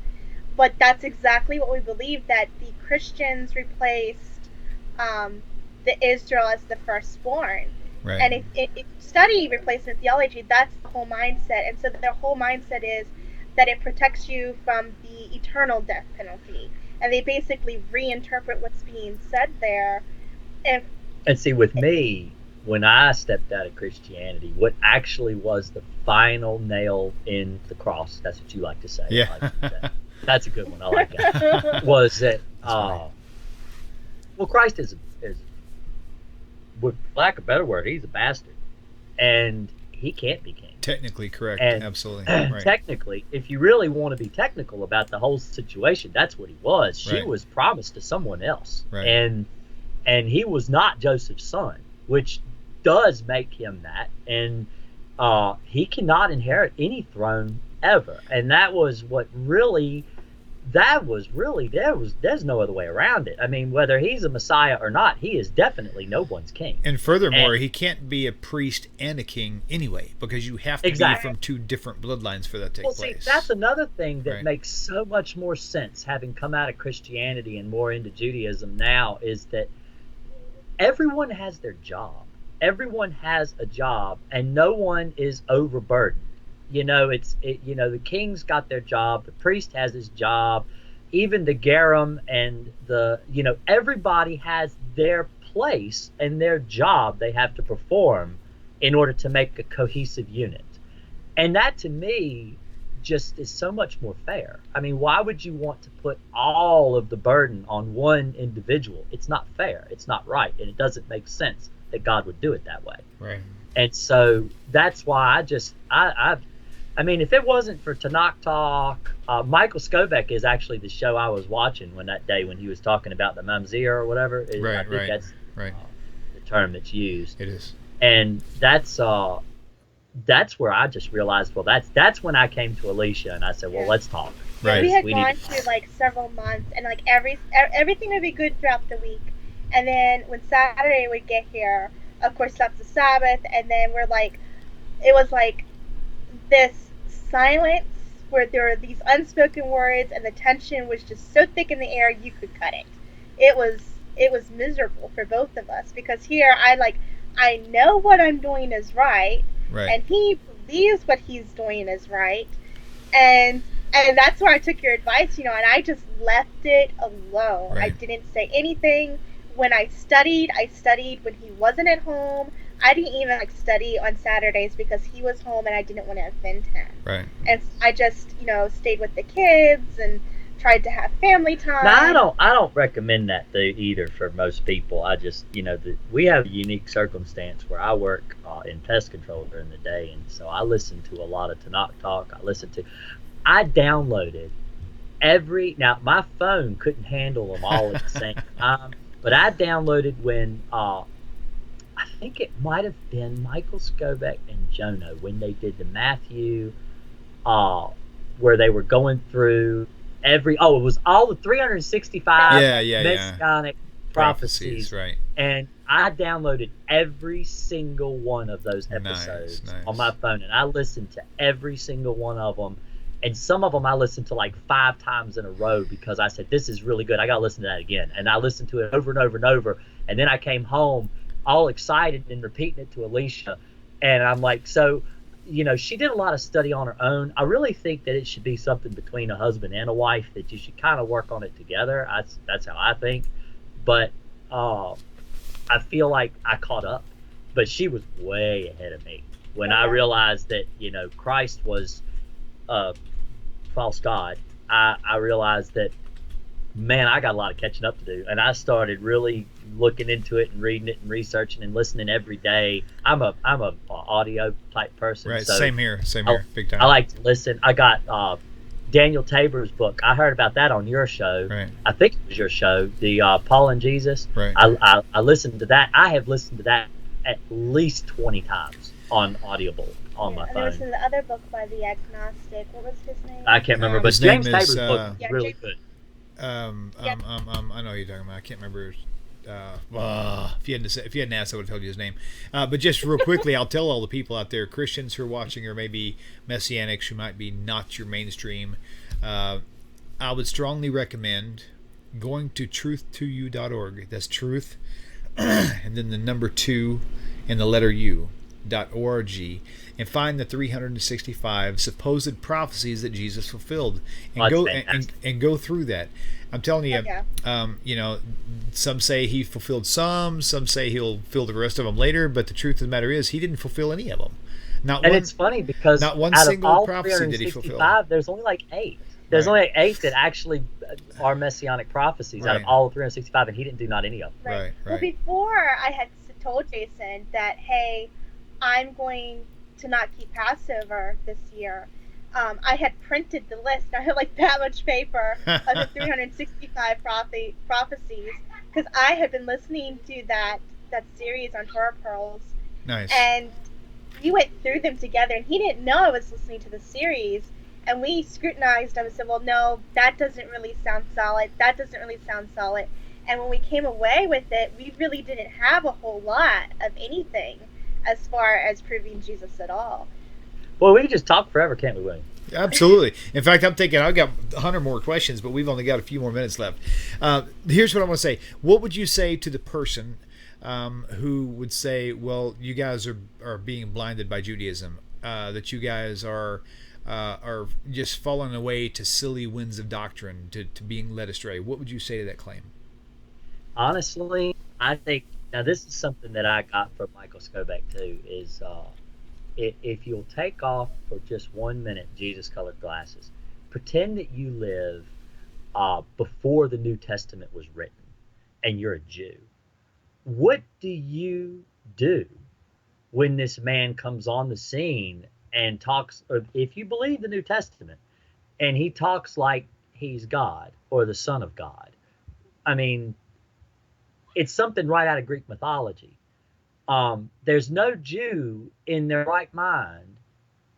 But that's exactly what we believe, that the Christians replaced the Israel as the firstborn. Right. And if you study replacement theology, that's the whole mindset. And so the whole mindset is that it protects you from the eternal death penalty. And they basically reinterpret what's being said there. And see, with me, when I stepped out of Christianity, what actually was the final nail in the cross, that's what you like to say. Yeah. That's a good one. I like that. Was that, well, Christ is, with lack of a better word, he's a bastard. And he can't be king. Technically correct. And absolutely. Right. Technically, if you really want to be technical about the whole situation, that's what he was. She was promised to someone else. Right. And he was not Joseph's son, which does make him that. And he cannot inherit any throne ever. And there's no other way around it. I mean, whether he's a Messiah or not, he is definitely no one's king. And furthermore, he can't be a priest and a king anyway, because you have to be from two different bloodlines for that to take place. See, that's another thing that makes so much more sense, having come out of Christianity and more into Judaism now, is that everyone has their job. Everyone has a job, and no one is overburdened. The king's got their job, the priest has his job, even the Gerim and everybody has their place and their job they have to perform in order to make a cohesive unit. And that, to me, just is so much more fair. I mean, why would you want to put all of the burden on one individual? It's not fair. It's not right. And it doesn't make sense that God would do it that way. Right. And so that's why I mean, if it wasn't for Tanakh Talk, Michael Skobac is actually the show I was watching when he was talking about the Mamzer or whatever. I think that's the term that's used. It is. And that's where I just realized, well, that's when I came to Alisha and I said, well, let's talk. Right. We had gone through several months, and everything would be good throughout the week. And then when Saturday would get here, of course that's the Sabbath, and then it was like this silence where there were these unspoken words, and the tension was just so thick in the air you could cut it. It was miserable for both of us, because here I know what I'm doing is right. Right. And he believes what he's doing is right. And that's where I took your advice, and I just left it alone. Right. I didn't say anything. When I studied when he wasn't at home. I didn't even study on Saturdays because he was home and I didn't want to offend him. Right. And I just, stayed with the kids and tried to have family time. No, I don't recommend that either for most people. I just, we have a unique circumstance where I work in pest control during the day, and so I listen to a lot of TORAH Talk. I downloaded now my phone couldn't handle them all at the same time, but I downloaded when I think it might have been Michael Skobac and Jono when they did the Matthew, where they were going through it was all the 365 messianic prophecies, right? And I downloaded every single one of those episodes on my phone, and I listened to every single one of them. And some of them I listened to like 5 times in a row because I said, this is really good. I got to listen to that again. And I listened to it over and over and over. And then I came home all excited and repeating it to Alisha. And I'm like, so, she did a lot of study on her own. I really think that it should be something between a husband and a wife, that you should kind of work on it together. That's how I think. But I feel like I caught up. But she was way ahead of me when I realized that, Christ was false god. I realized that, man, I got a lot of catching up to do, and I started really looking into it and reading it and researching and listening every day. I'm a audio type person, right? So same here, big time. I like to listen. I got Daniel Tabor's book. I heard about that on your show. Right. I think it was your show, the Paul and Jesus. Right. I listened to that. I have listened to that at least 20 times on Audible. On my phone. There was the other book by the agnostic. What was his name? I can't remember, but James Tabor's book is really good. I know who you're talking about. I can't remember. If you hadn't asked, I would have told you his name. But just real quickly, I'll tell all the people out there, Christians who are watching, or maybe Messianics who might be not your mainstream, I would strongly recommend going to truth2u.org. That's truth, and then the number 2 and the letter U.org, and find the 365 supposed prophecies that Jesus fulfilled, and go through that. I'm telling you, some say he fulfilled some say he'll fulfill the rest of them later, but the truth of the matter is he didn't fulfill any of them. It's funny because not one out single of all prophecy did he fulfill. There's only like 8. There's only 8 that actually are messianic prophecies out of all 365, and he didn't do not any of them. Right. Well, before I had told Jason that, hey, I'm going to not keep Passover this year, I had printed the list. I had like that much paper of the 365 prophecies, because I had been listening to that series on Torah Pearls. Nice. And we went through them together, and he didn't know I was listening to the series. And we scrutinized them and said, well, no, that doesn't really sound solid. That doesn't really sound solid. And when we came away with it, we really didn't have a whole lot of anything as far as proving Jesus at all. Well, we can just talk forever, can't we, William? Absolutely. In fact, I'm thinking I've got 100 more questions, but we've only got a few more minutes left. Here's what I want to say. What would you say to the person who would say, well, you guys are being blinded by Judaism, that you guys are just falling away to silly winds of doctrine, to being led astray? What would you say to that claim? Honestly, I think, now this is something that I got from Michael Skobac too, is if you'll take off for just 1 minute Jesus-colored glasses, pretend that you live before the New Testament was written, and you're a Jew. What do you do when this man comes on the scene and talks, or if you believe the New Testament, and he talks like he's God or the Son of God? I mean, it's something right out of Greek mythology. There's no Jew in their right mind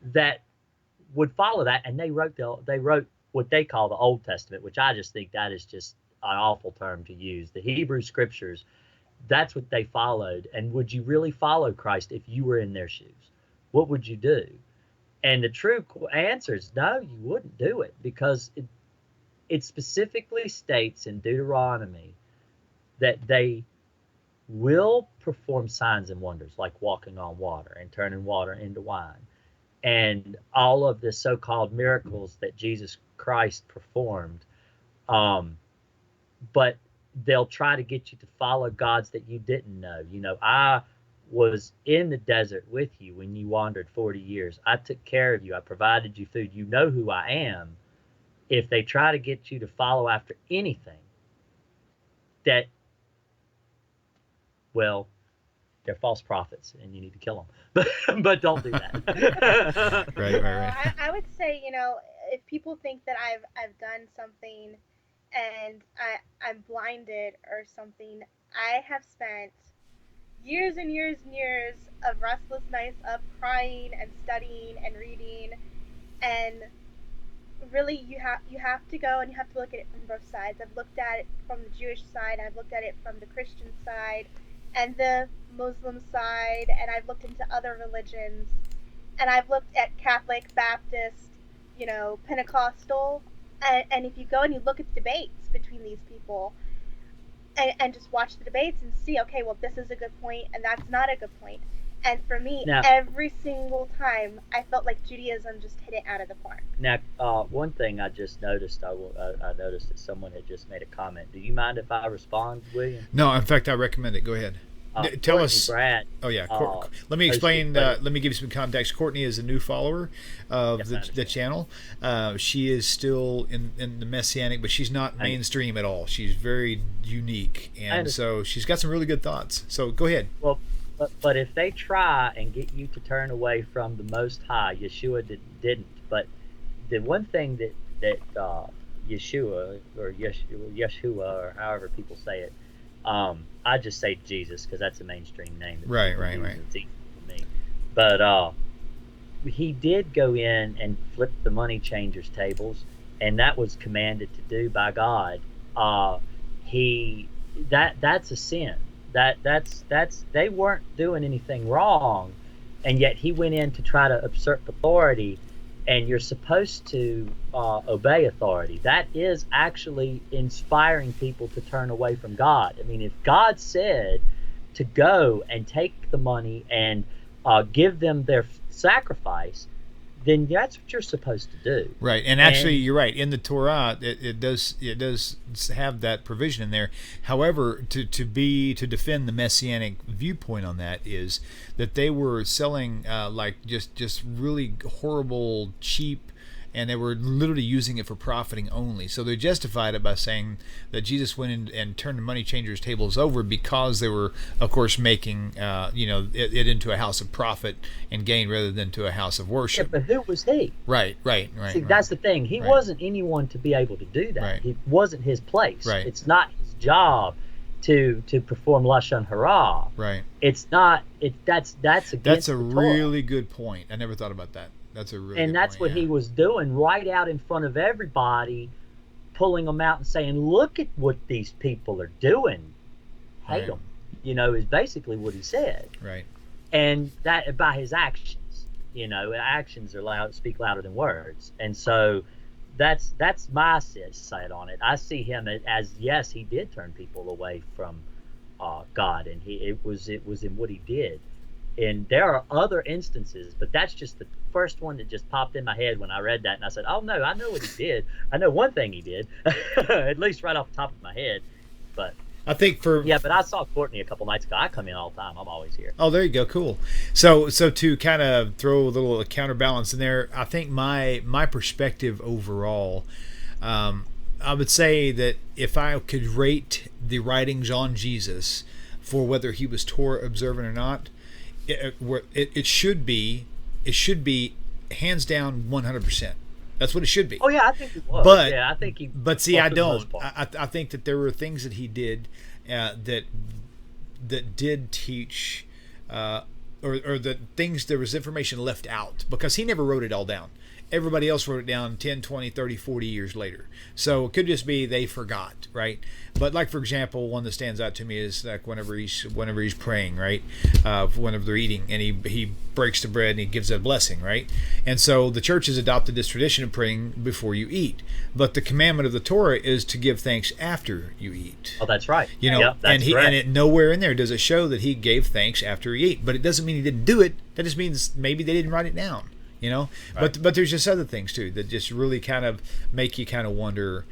that would follow that, and they wrote what they call the Old Testament, which I just think that is just an awful term to use. The Hebrew Scriptures, that's what they followed. And would you really follow Christ if you were in their shoes? What would you do? And the true answer is no, you wouldn't do it, because it specifically states in Deuteronomy that they will perform signs and wonders, like walking on water and turning water into wine, and all of the so-called miracles that Jesus Christ performed. But they'll try to get you to follow gods that you didn't know. You know, I was in the desert with you when you wandered 40 years. I took care of you. I provided you food. You know who I am. if they try to get you to follow after anything, that, well, they're false prophets and you need to kill them. But don't do that. Right. I would say, if people think that I've done something and I'm blinded or something, I have spent years and years and years of restless nights up crying and studying and reading, and really you have to go and you have to look at it from both sides. I've looked at it from the Jewish side, I've looked at it from the Christian side and the Muslim side, and I've looked into other religions, and I've looked at Catholic, Baptist, Pentecostal, and if you go and you look at the debates between these people and just watch the debates and see, okay, well, this is a good point and that's not a good point. And for me, every single time, I felt like Judaism just hit it out of the park. Now, one thing I just noticed, I noticed that someone had just made a comment. Do you mind if I respond, William? No, in fact, I recommend it. Go ahead. Tell Courtney us. Brad, Oh yeah. Let me explain. Let me give you some context. Courtney is a new follower of the channel. She is still in the Messianic, but she's not mainstream at all. She's very unique, and so she's got some really good thoughts. So go ahead. Well, but if they try and get you to turn away from the Most High, Yeshua didn't. But the one thing that Yeshua or however people say it, I just say Jesus because that's a mainstream name. Right. It's easy for me. But he did go in and flip the money changers' tables, and that was commanded to do by God. That's a sin. That's they weren't doing anything wrong, and yet he went in to try to usurp authority. And you're supposed to obey authority. That is actually inspiring people to turn away from God. I mean, if God said to go and take the money and give them their sacrifice, then that's what you're supposed to do. Right, and actually, you're right. In the Torah, it does have that provision in there. However, to defend the Messianic viewpoint on that is that they were selling like just really horrible, cheap, and they were literally using it for profiting only. So they justified it by saying that Jesus went in and turned the money changers' tables over because they were, of course, making it into a house of profit and gain rather than to a house of worship. Yeah, but who was he? Right. See, that's the thing. He wasn't anyone to be able to do that. Right. It wasn't his place. Right. It's not his job to perform lashon hara. Right. It's not. That's against That's a the really good point. I never thought about that. That's a really and good that's point, what he was doing right out in front of everybody, pulling them out and saying, look at what these people are doing. Hate them, is basically what he said. Right. And that by his actions, actions speak louder than words. And so that's my side on it. I see him as yes, he did turn people away from God, and it was in what he did. And there are other instances, but that's just the first one that just popped in my head when I read that, and I said, oh no, I know what he did. I know one thing he did, at least right off the top of my head. But I think but I saw Courtney a couple nights ago. I come in all the time. I'm always here. Oh, there you go. Cool. So to kind of throw a little counterbalance in there, I think my perspective overall, I would say that if I could rate the writings on Jesus for whether he was Torah observant or not, it should be hands down 100%. That's what it should be. Oh yeah, I think he was. I think he. But see, I don't. I think that there were things that he did that did teach, or that things there was information left out because he never wrote it all down. Everybody else wrote it down 10, 20, 30, 40 years later. So it could just be they forgot, right? But like, for example, one that stands out to me is like whenever he's praying, right? Whenever they're eating and he breaks the bread and he gives a blessing, right? And so the church has adopted this tradition of praying before you eat. But the commandment of the Torah is to give thanks after you eat. Oh, that's right. Yep, and it nowhere in there does it show that he gave thanks after he ate. But it doesn't mean he didn't do it. That just means maybe they didn't write it down. Right. But there's just other things too that just really kind of make you kind of wonder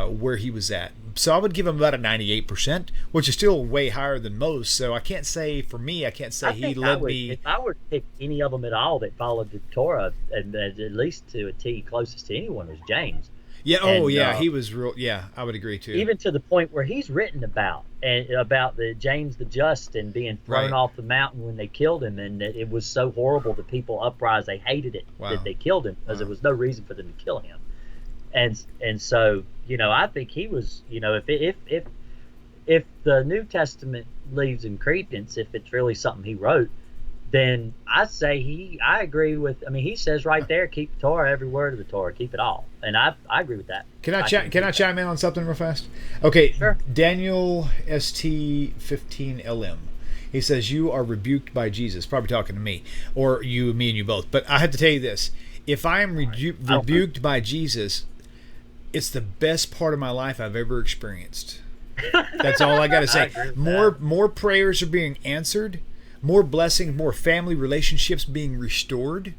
where he was at. So I would give him about a 98%, which is still way higher than most. So I can't say for me, he led me. If I were to pick any of them at all that followed the Torah, and at least to a T closest to anyone, was James. Yeah. Oh, And, yeah. He was real. Yeah, I would agree too. even to the point where he's written about the James the Just and being thrown Right. off the mountain when they killed him, and that it was so horrible the people uprised, they hated it Wow. that they killed him because there was no reason for them to kill him. And so, I think he was, if the New Testament leaves in credence, if it's really something he wrote, then I say I agree with. I mean, he says right there, keep the Torah, every word of the Torah, keep it all, and I agree with that. Can I chime in on something real fast? Okay, Sure. Daniel ST15LM. He says you are rebuked by Jesus. Probably talking to me, or you, me, and you both. But I have to tell you this: if I am rebuked by Jesus, it's the best part of my life I've ever experienced. That's all I got to say. More prayers are being answered. More blessing, more family relationships being restored.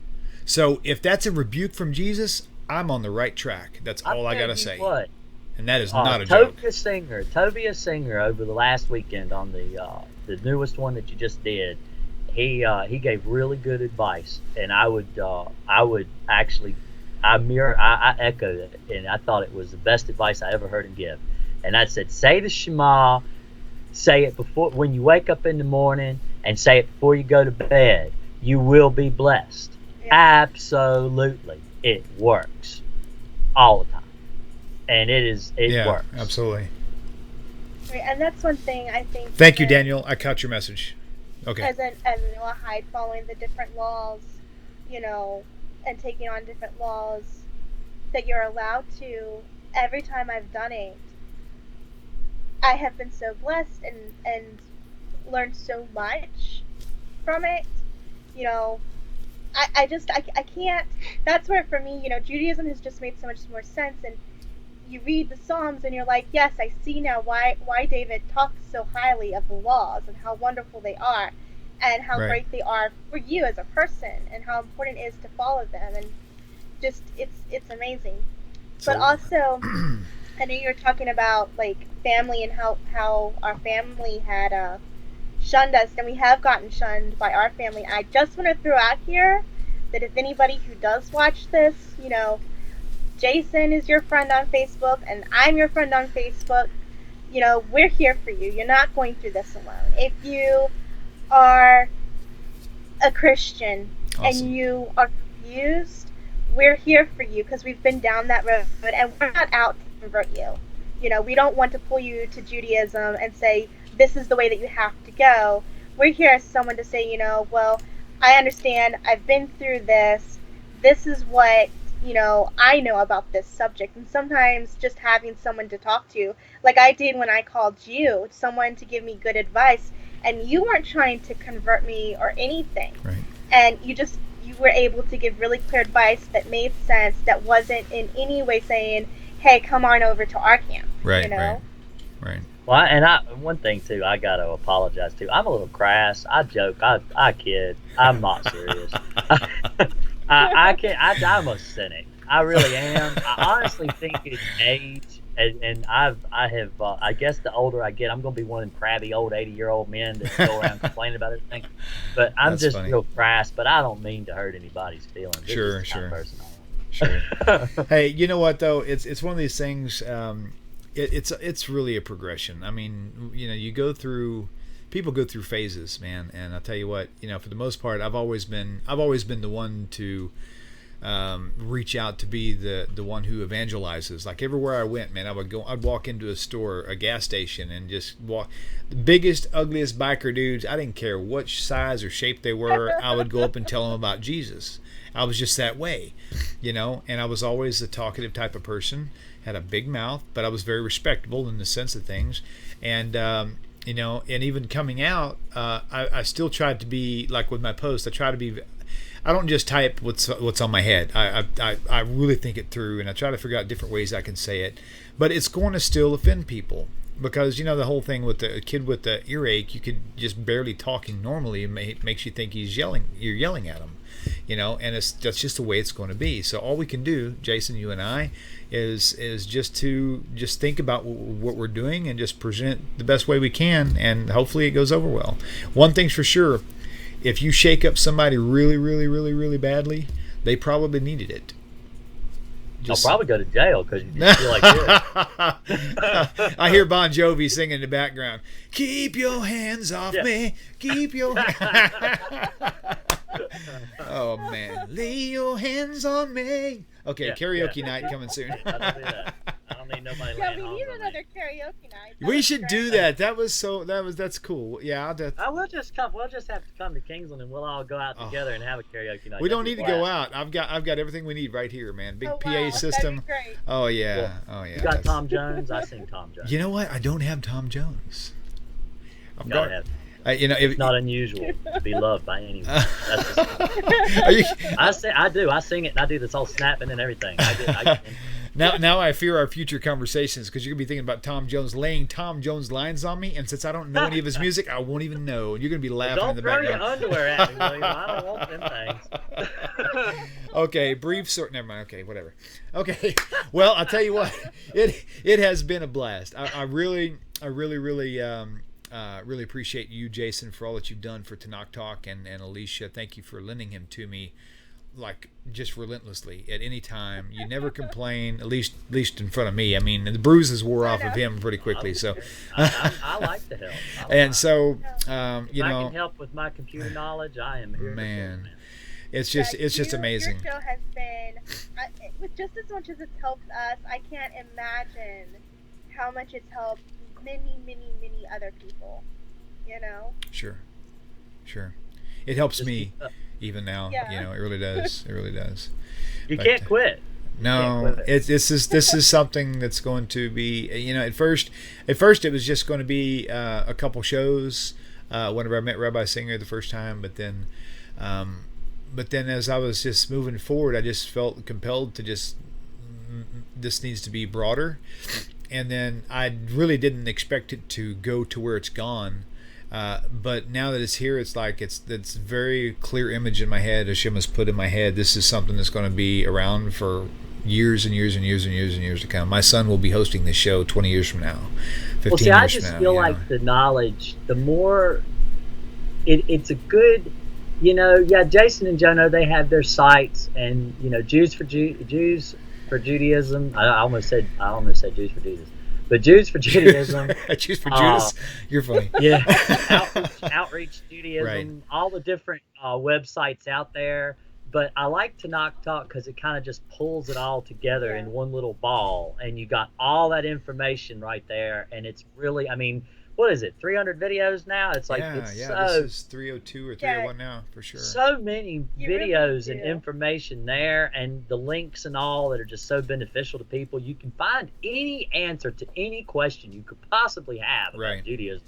So if that's a rebuke from Jesus, I'm on the right track. That's all I got to say. What? And that is not a joke. Tovia Singer over the last weekend on the newest one that you just did, he gave really good advice, and I actually echoed it, and I thought it was the best advice I ever heard him give. And I said, say the Shema, say it before when you wake up in the morning, and say it before you go to bed. You will be blessed. Yeah. Absolutely, it works all the time, and it works. Absolutely. Right, and that's one thing I think. Thank you, Daniel. I caught your message. Okay. As a Noahide, following the different laws, and taking on different laws that you're allowed to. Every time I've done it, I have been so blessed and learned so much from it. I can't. That's where for me, Judaism has just made so much more sense. And you read the Psalms and you're like, yes, I see now why David talks so highly of the laws and how wonderful they are, and how great they are for you as a person, and how important it is to follow them. And just it's amazing. But also, I know you were talking about like family and how our family had shunned us, and we have gotten shunned by our family. I just want to throw out here that if anybody who does watch this, Jason is your friend on Facebook, and I'm your friend on Facebook. We're here for you. You're not going through this alone. If you are a Christian and you are confused, we're here for you, because we've been down that road, and we're not out to convert you. We don't want to pull you to Judaism and say, this is the way that you have to go. We're here as someone to say, well, I understand, I've been through this. This is what, I know about this subject. And sometimes just having someone to talk to, like I did when I called you, someone to give me good advice, and you weren't trying to convert me or anything. Right. And you were able to give really clear advice that made sense, that wasn't in any way saying, hey, come on over to our camp. Right. Well, and one thing too, I got to apologize too. I'm a little crass. I joke. I kid. I'm not serious. I'm a cynic. I really am. I honestly think it's age, and I guess the older I get, I'm going to be one of them crabby old 80-year-old men that go around complaining about everything. But I'm That's just funny. Real crass. But I don't mean to hurt anybody's feelings. Sure. Hey, you know what though? It's one of these things. It's really a progression. I mean, people go through phases, man. And I'll tell you what, for the most part, I've always been the one to reach out to be the one who evangelizes. Like everywhere I went, man, I'd walk into a store, a gas station, and just walk. The biggest, ugliest biker dudes, I didn't care what size or shape they were, I would go up and tell them about Jesus. I was just that way, and I was always a talkative type of person. Had a big mouth, but I was very respectable in the sense of things. And and even coming out, I still tried to be like with my posts. I don't just type what's on my head. I really think it through, and I try to figure out different ways I can say it. But it's going to still offend people, because the whole thing with the kid with the earache, you could just barely talking normally, it makes you think you're yelling at him. And that's just the way it's going to be. So all we can do, Jason, you and I, is just think about what we're doing and just present the best way we can, and hopefully it goes over well. One thing's for sure, if you shake up somebody really, really, really, really badly, they probably needed it. I'll probably go to jail because you just feel like this. I hear Bon Jovi singing in the background. Keep your hands off me. Keep your. Oh man, lay your hands on me. Okay, karaoke night coming soon. I don't do that. I don't need nobody. Yeah, we need another karaoke night. We should do that. That's cool. Yeah, we'll just come. We'll just have to come to Kingsland and we'll all go out together and have a karaoke night. We don't need to go out. I've got everything we need right here, man. Big PA system. That'd be great. Oh yeah. Oh yeah. You got Tom Jones. I sing Tom Jones. You know what? I don't have Tom Jones. It's not unusual to be loved by anyone. I do. I sing it and I do this whole snapping and everything. Now I fear our future conversations because you're gonna be thinking about Tom Jones laying Tom Jones lines on me, and since I don't know any of his music, I won't even know. And you're gonna be laughing in the background. Don't throw your underwear at me, William. I don't want them things. Okay, never mind. Okay, whatever. Okay, well I'll tell you what, it has been a blast. I really appreciate you, Jason, for all that you've done for TORAH Talk, and Alisha. Thank you for lending him to me, like just relentlessly at any time. You never complain, at least in front of me. I mean, the bruises wore off of him pretty quickly. So I like the help. And so if I can help with my computer knowledge, I am here. Man, it's just amazing. Your show has been, with just as much as it's helped us, I can't imagine how much it's helped many other people, you know? Sure. It helps me even now, it really does. It really does. You can't quit. No, this is something that's going to be, at first it was just going to be a couple shows whenever I met Rabbi Singer the first time, but then as I was just moving forward, I just felt compelled to this needs to be broader. And then I really didn't expect it to go to where it's gone. But now that it's here, it's like it's very clear image in my head. Hashem put in my head, this is something that's going to be around for years and years and years and years and years to come. My son will be hosting this show 20 years from now, 15 years I just feel like the knowledge, the more it's a good, Jason and Jono, they have their sites, and Jews for Judaism. I almost said Jews for Jesus, but Jews for Judaism. Jews for Judas. You're funny. Yeah. Outreach Judaism. Right. All the different websites out there. But I like TORAH Talk because it kind of just pulls it all together in one little ball, and you got all that information right there, and it's really, what is it, 300 videos now? It's like, this is 302 or 301 now, for sure. So many videos and information there, and the links and all that are just so beneficial to people. You can find any answer to any question you could possibly have about Judaism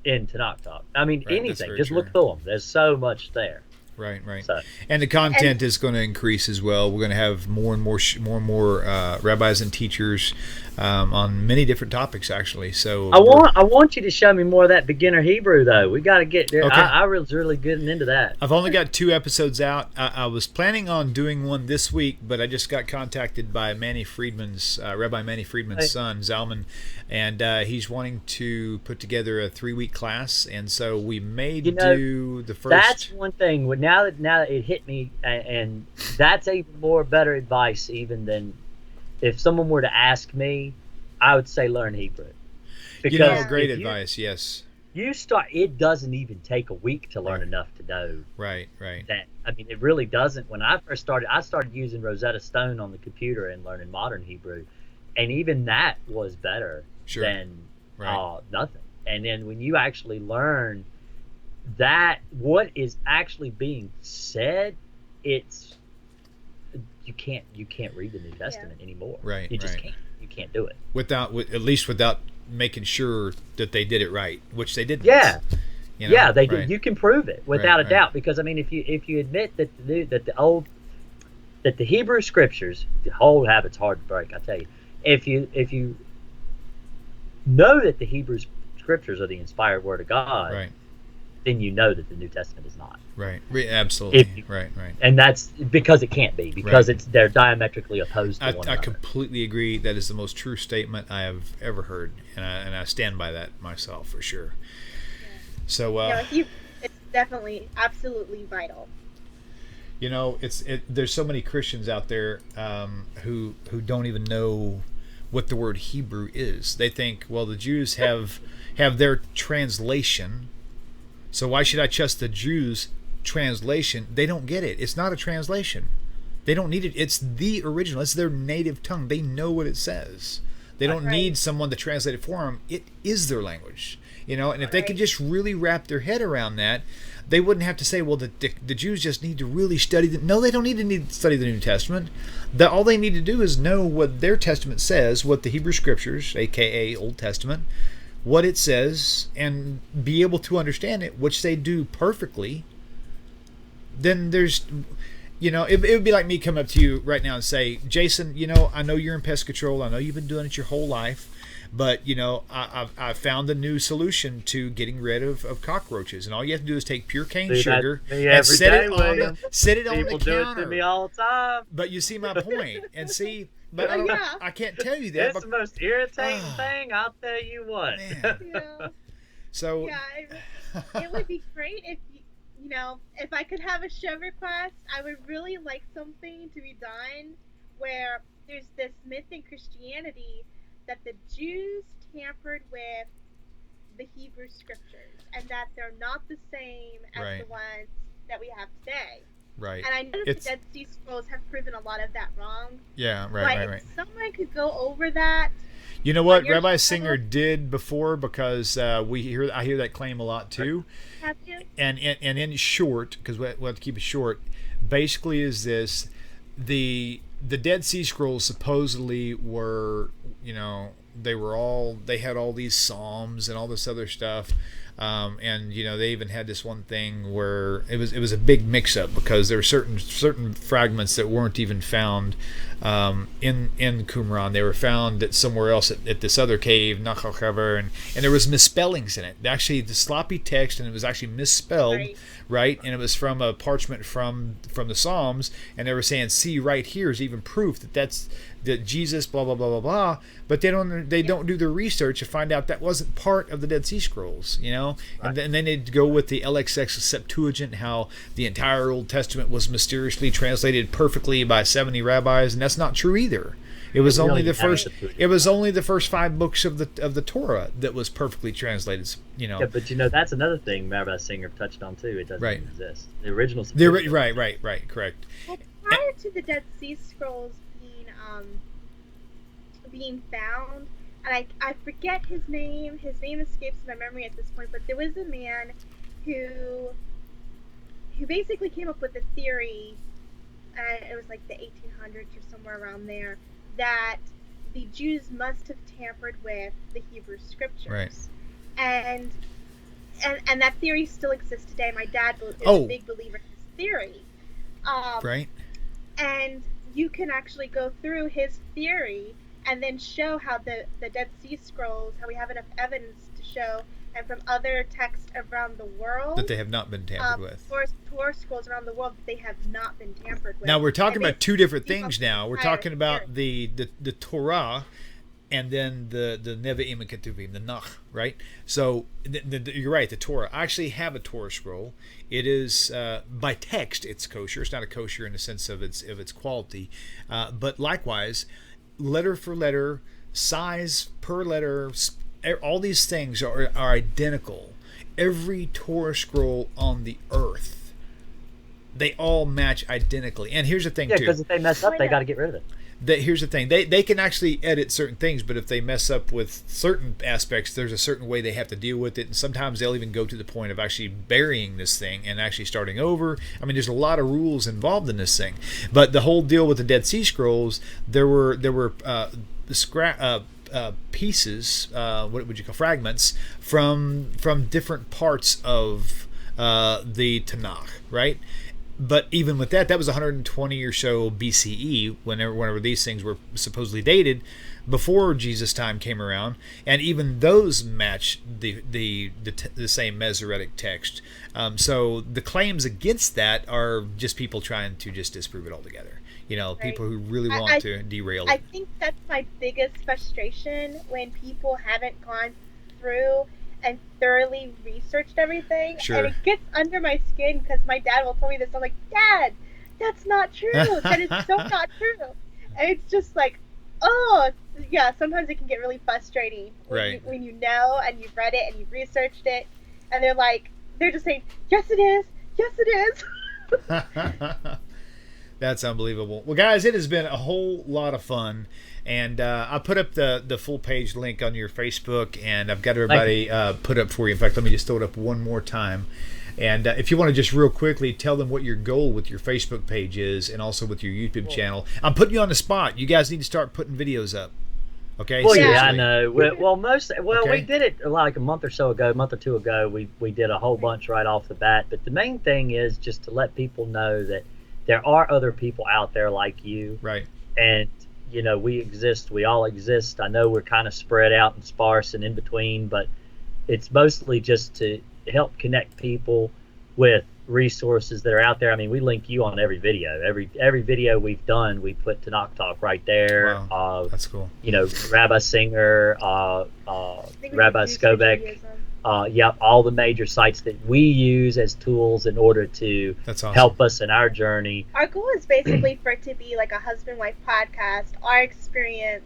in TORAH Talk. Anything. Just look through them. There's so much there. Right. So, and the content is going to increase as well. We're going to have more and more rabbis and teachers on many different topics, actually. So I want you to show me more of that beginner Hebrew, though. We got to get there. Okay. I was really getting into that. I've only got 2 episodes out. I was planning on doing one this week, but I just got contacted by Rabbi Manny Friedman's son, Zalman, and he's wanting to put together a 3-week class, and so we may do the first. That's one thing. Now that it hit me, and that's even more better advice even than if someone were to ask me, I would say learn Hebrew. Because great advice, yes. You start. It doesn't even take a week to learn enough to know. Right. That it really doesn't. When I first started, I started using Rosetta Stone on the computer and learning modern Hebrew, and even that was better than nothing. And then when you actually learn that what is actually being said, it's you can't read the New Testament anymore. Right. You just can't. You can't do it without making sure that they did it right, which they didn't. Yeah. They did. You can prove it without a doubt, because if you admit that the Hebrew scriptures, the whole habit's hard to break. I tell you, if you know that the Hebrew scriptures are the inspired word of God, then you know that the New Testament is not. Right. Absolutely. Right. And that's because it can't be, because they're diametrically opposed to one another. I completely agree. That is the most true statement I have ever heard, and I stand by that myself for sure. Yeah. So it's definitely absolutely vital. There's so many Christians out there who don't even know what the word Hebrew is. They think, well, the Jews have their translation, so why should I trust the Jews' translation? They don't get it. It's not a translation. They don't need it. It's the original. It's their native tongue. They know what it says. They don't need someone to translate it for them. It is their language. And if they could just really wrap their head around that, they wouldn't have to say, well, the Jews just need to really study. No, they don't need to study the New Testament. All they need to do is know what their Testament says, what the Hebrew Scriptures, a.k.a. Old Testament, what it says, and be able to understand it, which they do perfectly. Then there's... it would be like me come up to you right now and say, Jason, I know you're in pest control. I know you've been doing it your whole life. But, I found a new solution to getting rid of cockroaches. And all you have to do is take pure cane sugar and set it on the counter. People do it to me all the time. But you see my point. And see, but I can't tell you that. It's the most irritating thing, I'll tell you what. Yeah. So... Yeah, it would be great if if I could have a show request. I would really like something to be done where there's this myth in Christianity that the Jews tampered with the Hebrew Scriptures and that they're not the same as the ones that we have today. Right. And I know that the Dead Sea Scrolls have proven a lot of that wrong. Yeah, right. If someone could go over that. You know what Rabbi Singer did before, because I hear that claim a lot too. Have you? And in short, because we have to keep it short, basically is this: the Dead Sea Scrolls supposedly were, they had all these psalms and all this other stuff, and they even had this one thing where it was a big mix-up because there were certain fragments that weren't even found in Qumran. They were found at somewhere else at this other cave, Nachal, and there was misspellings in it. Actually, the sloppy text, and it was actually misspelled, right? And it was from a parchment from the Psalms, and they were saying, "See, right here is even proof that Jesus, blah blah blah blah blah." But they don't do the research to find out that wasn't part of the Dead Sea Scrolls, And then they'd go with the LXX Septuagint, how the entire Old Testament was mysteriously translated perfectly by 70 rabbis, and that's not true either. It was only the first. It was only the first 5 books of the Torah that was perfectly translated. Yeah, but that's another thing Rabbi Singer touched on too. It doesn't exist. The original. Right. Correct. Well, prior to the Dead Sea Scrolls being found, and I forget his name. His name escapes my memory at this point. But there was a man who basically came up with a theory. It was like the 1800s or somewhere around there, that the Jews must have tampered with the Hebrew Scriptures. Right. And that theory still exists today. My dad is a big believer in this theory. Right. And you can actually go through his theory and then show how the Dead Sea Scrolls, how we have enough evidence to show, and from other texts around the world, that they have not been tampered with. Torah scrolls around the world, that they have not been tampered with. Now we're talking about 2 different things. Now we're talking about the Torah, and then the Nevi'im and Ketuvim, the Nach, right? So you're right. The Torah. I actually have a Torah scroll. It is by text, it's kosher. It's not a kosher in the sense of its quality, but likewise, letter for letter, size per letter, all these things are identical. Every Torah scroll on the earth, they all match identically. And here's the thing, too. Yeah, because if they mess up, they got to get rid of it. Here's the thing. They can actually edit certain things, but if they mess up with certain aspects, there's a certain way they have to deal with it. And sometimes they'll even go to the point of actually burying this thing and actually starting over. I mean, there's a lot of rules involved in this thing. But the whole deal with the Dead Sea Scrolls, there were pieces, what would you call, fragments from different parts of the Tanakh, right? But even with that was 120 or so BCE, whenever these things were supposedly dated, before Jesus' time came around, and even those match the same Masoretic text. So the claims against that are just people trying to just disprove it altogether. People who really want to derail it. I think that's my biggest frustration, when people haven't gone through and thoroughly researched everything. Sure. And it gets under my skin, because my dad will tell me this. I'm like, Dad, that's not true. That is so not true. And it's just like, oh, yeah, sometimes it can get really frustrating when you know and you've read it and you've researched it, and they're just saying, yes, it is. Yes, it is. That's unbelievable. Well, guys, it has been a whole lot of fun. And I put up the full page link on your Facebook, and I've got everybody put up for you. In fact, let me just throw it up one more time. And if you want to just real quickly tell them what your goal with your Facebook page is, and also with your YouTube channel. I'm putting you on the spot. You guys need to start putting videos up. Okay. Well, seriously. yeah, I know. We did it like a month or two ago. We did a whole bunch right off the bat. But the main thing is just to let people know that there are other people out there like you. Right. And we exist. We all exist. I know we're kind of spread out and sparse and in between, but it's mostly just to help connect people with resources that are out there. I mean, we link you on every video. Every video we've done, we put TORAH TALK right there. Wow, that's cool. Rabbi Singer, Rabbi Skobac. All the major sites that we use as tools in order to help us in our journey. Our goal is basically for it to be like a husband-wife podcast, our experience,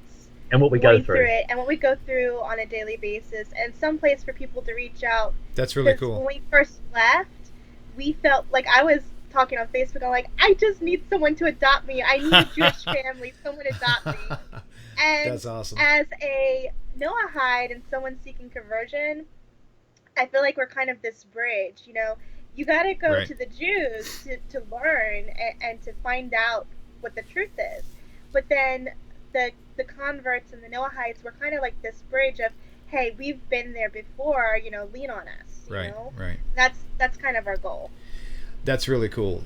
and what we go through it, and what we go through on a daily basis, and some place for people to reach out. That's really cool. When we first left, we felt like, I was talking on Facebook, I'm like, I just need someone to adopt me. I need a Jewish family, someone adopt me. And that's awesome. As a Noahide and someone seeking conversion, I feel like we're kind of this bridge. You got to go to the Jews to learn and to find out what the truth is. But then the converts and the Noahites were kind of like this bridge of, hey, we've been there before, lean on us. Right. That's kind of our goal. That's really cool.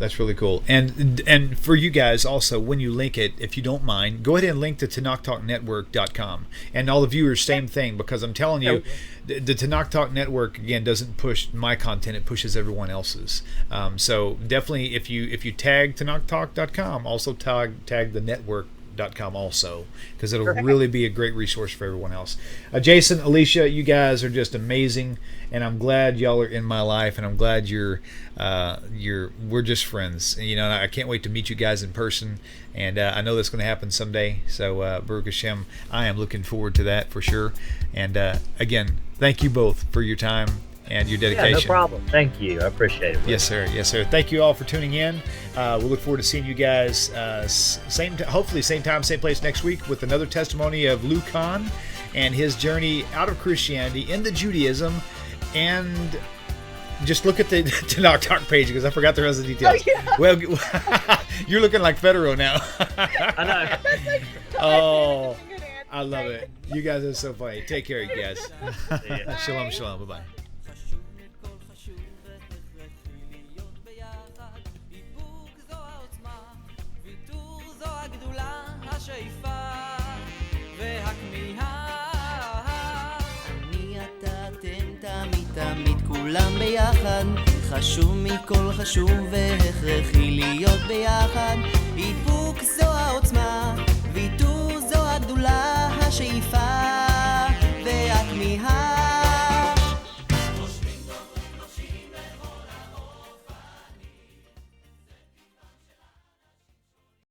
And for you guys also, when you link it, if you don't mind, go ahead and link to TORAHTalkNetwork.com. And all the viewers, same thing, because I'm telling you, the TORAH Talk Network, again, doesn't push my content, it pushes everyone else's. So definitely, if you tag TORAHTalk.com, also tag the network.com also, because it'll really be a great resource for everyone else. Jason, Alisha, you guys are just amazing, and I'm glad y'all are in my life, and I'm glad we're just friends. And, I can't wait to meet you guys in person, and I know that's going to happen someday. So Baruch Hashem, I am looking forward to that for sure. And again, thank you both for your time and your dedication. Yeah, no problem. Thank you. I appreciate it. Yes, sir. Thank you all for tuning in. We'll look forward to seeing you guys hopefully same time, same place next week with another testimony of Lou Kahn and his journey out of Christianity into Judaism. And just look at the TORAH Talk page, because I forgot the rest of the details. Oh, yeah. Well, you're looking like Federow now. I know. That's like, oh, I love it. You guys are so funny. Take care, you guys. Shalom, shalom. Bye-bye. תמיד כולם ביחד, חשוב מכל חשוב והכרחי להיות ביחד.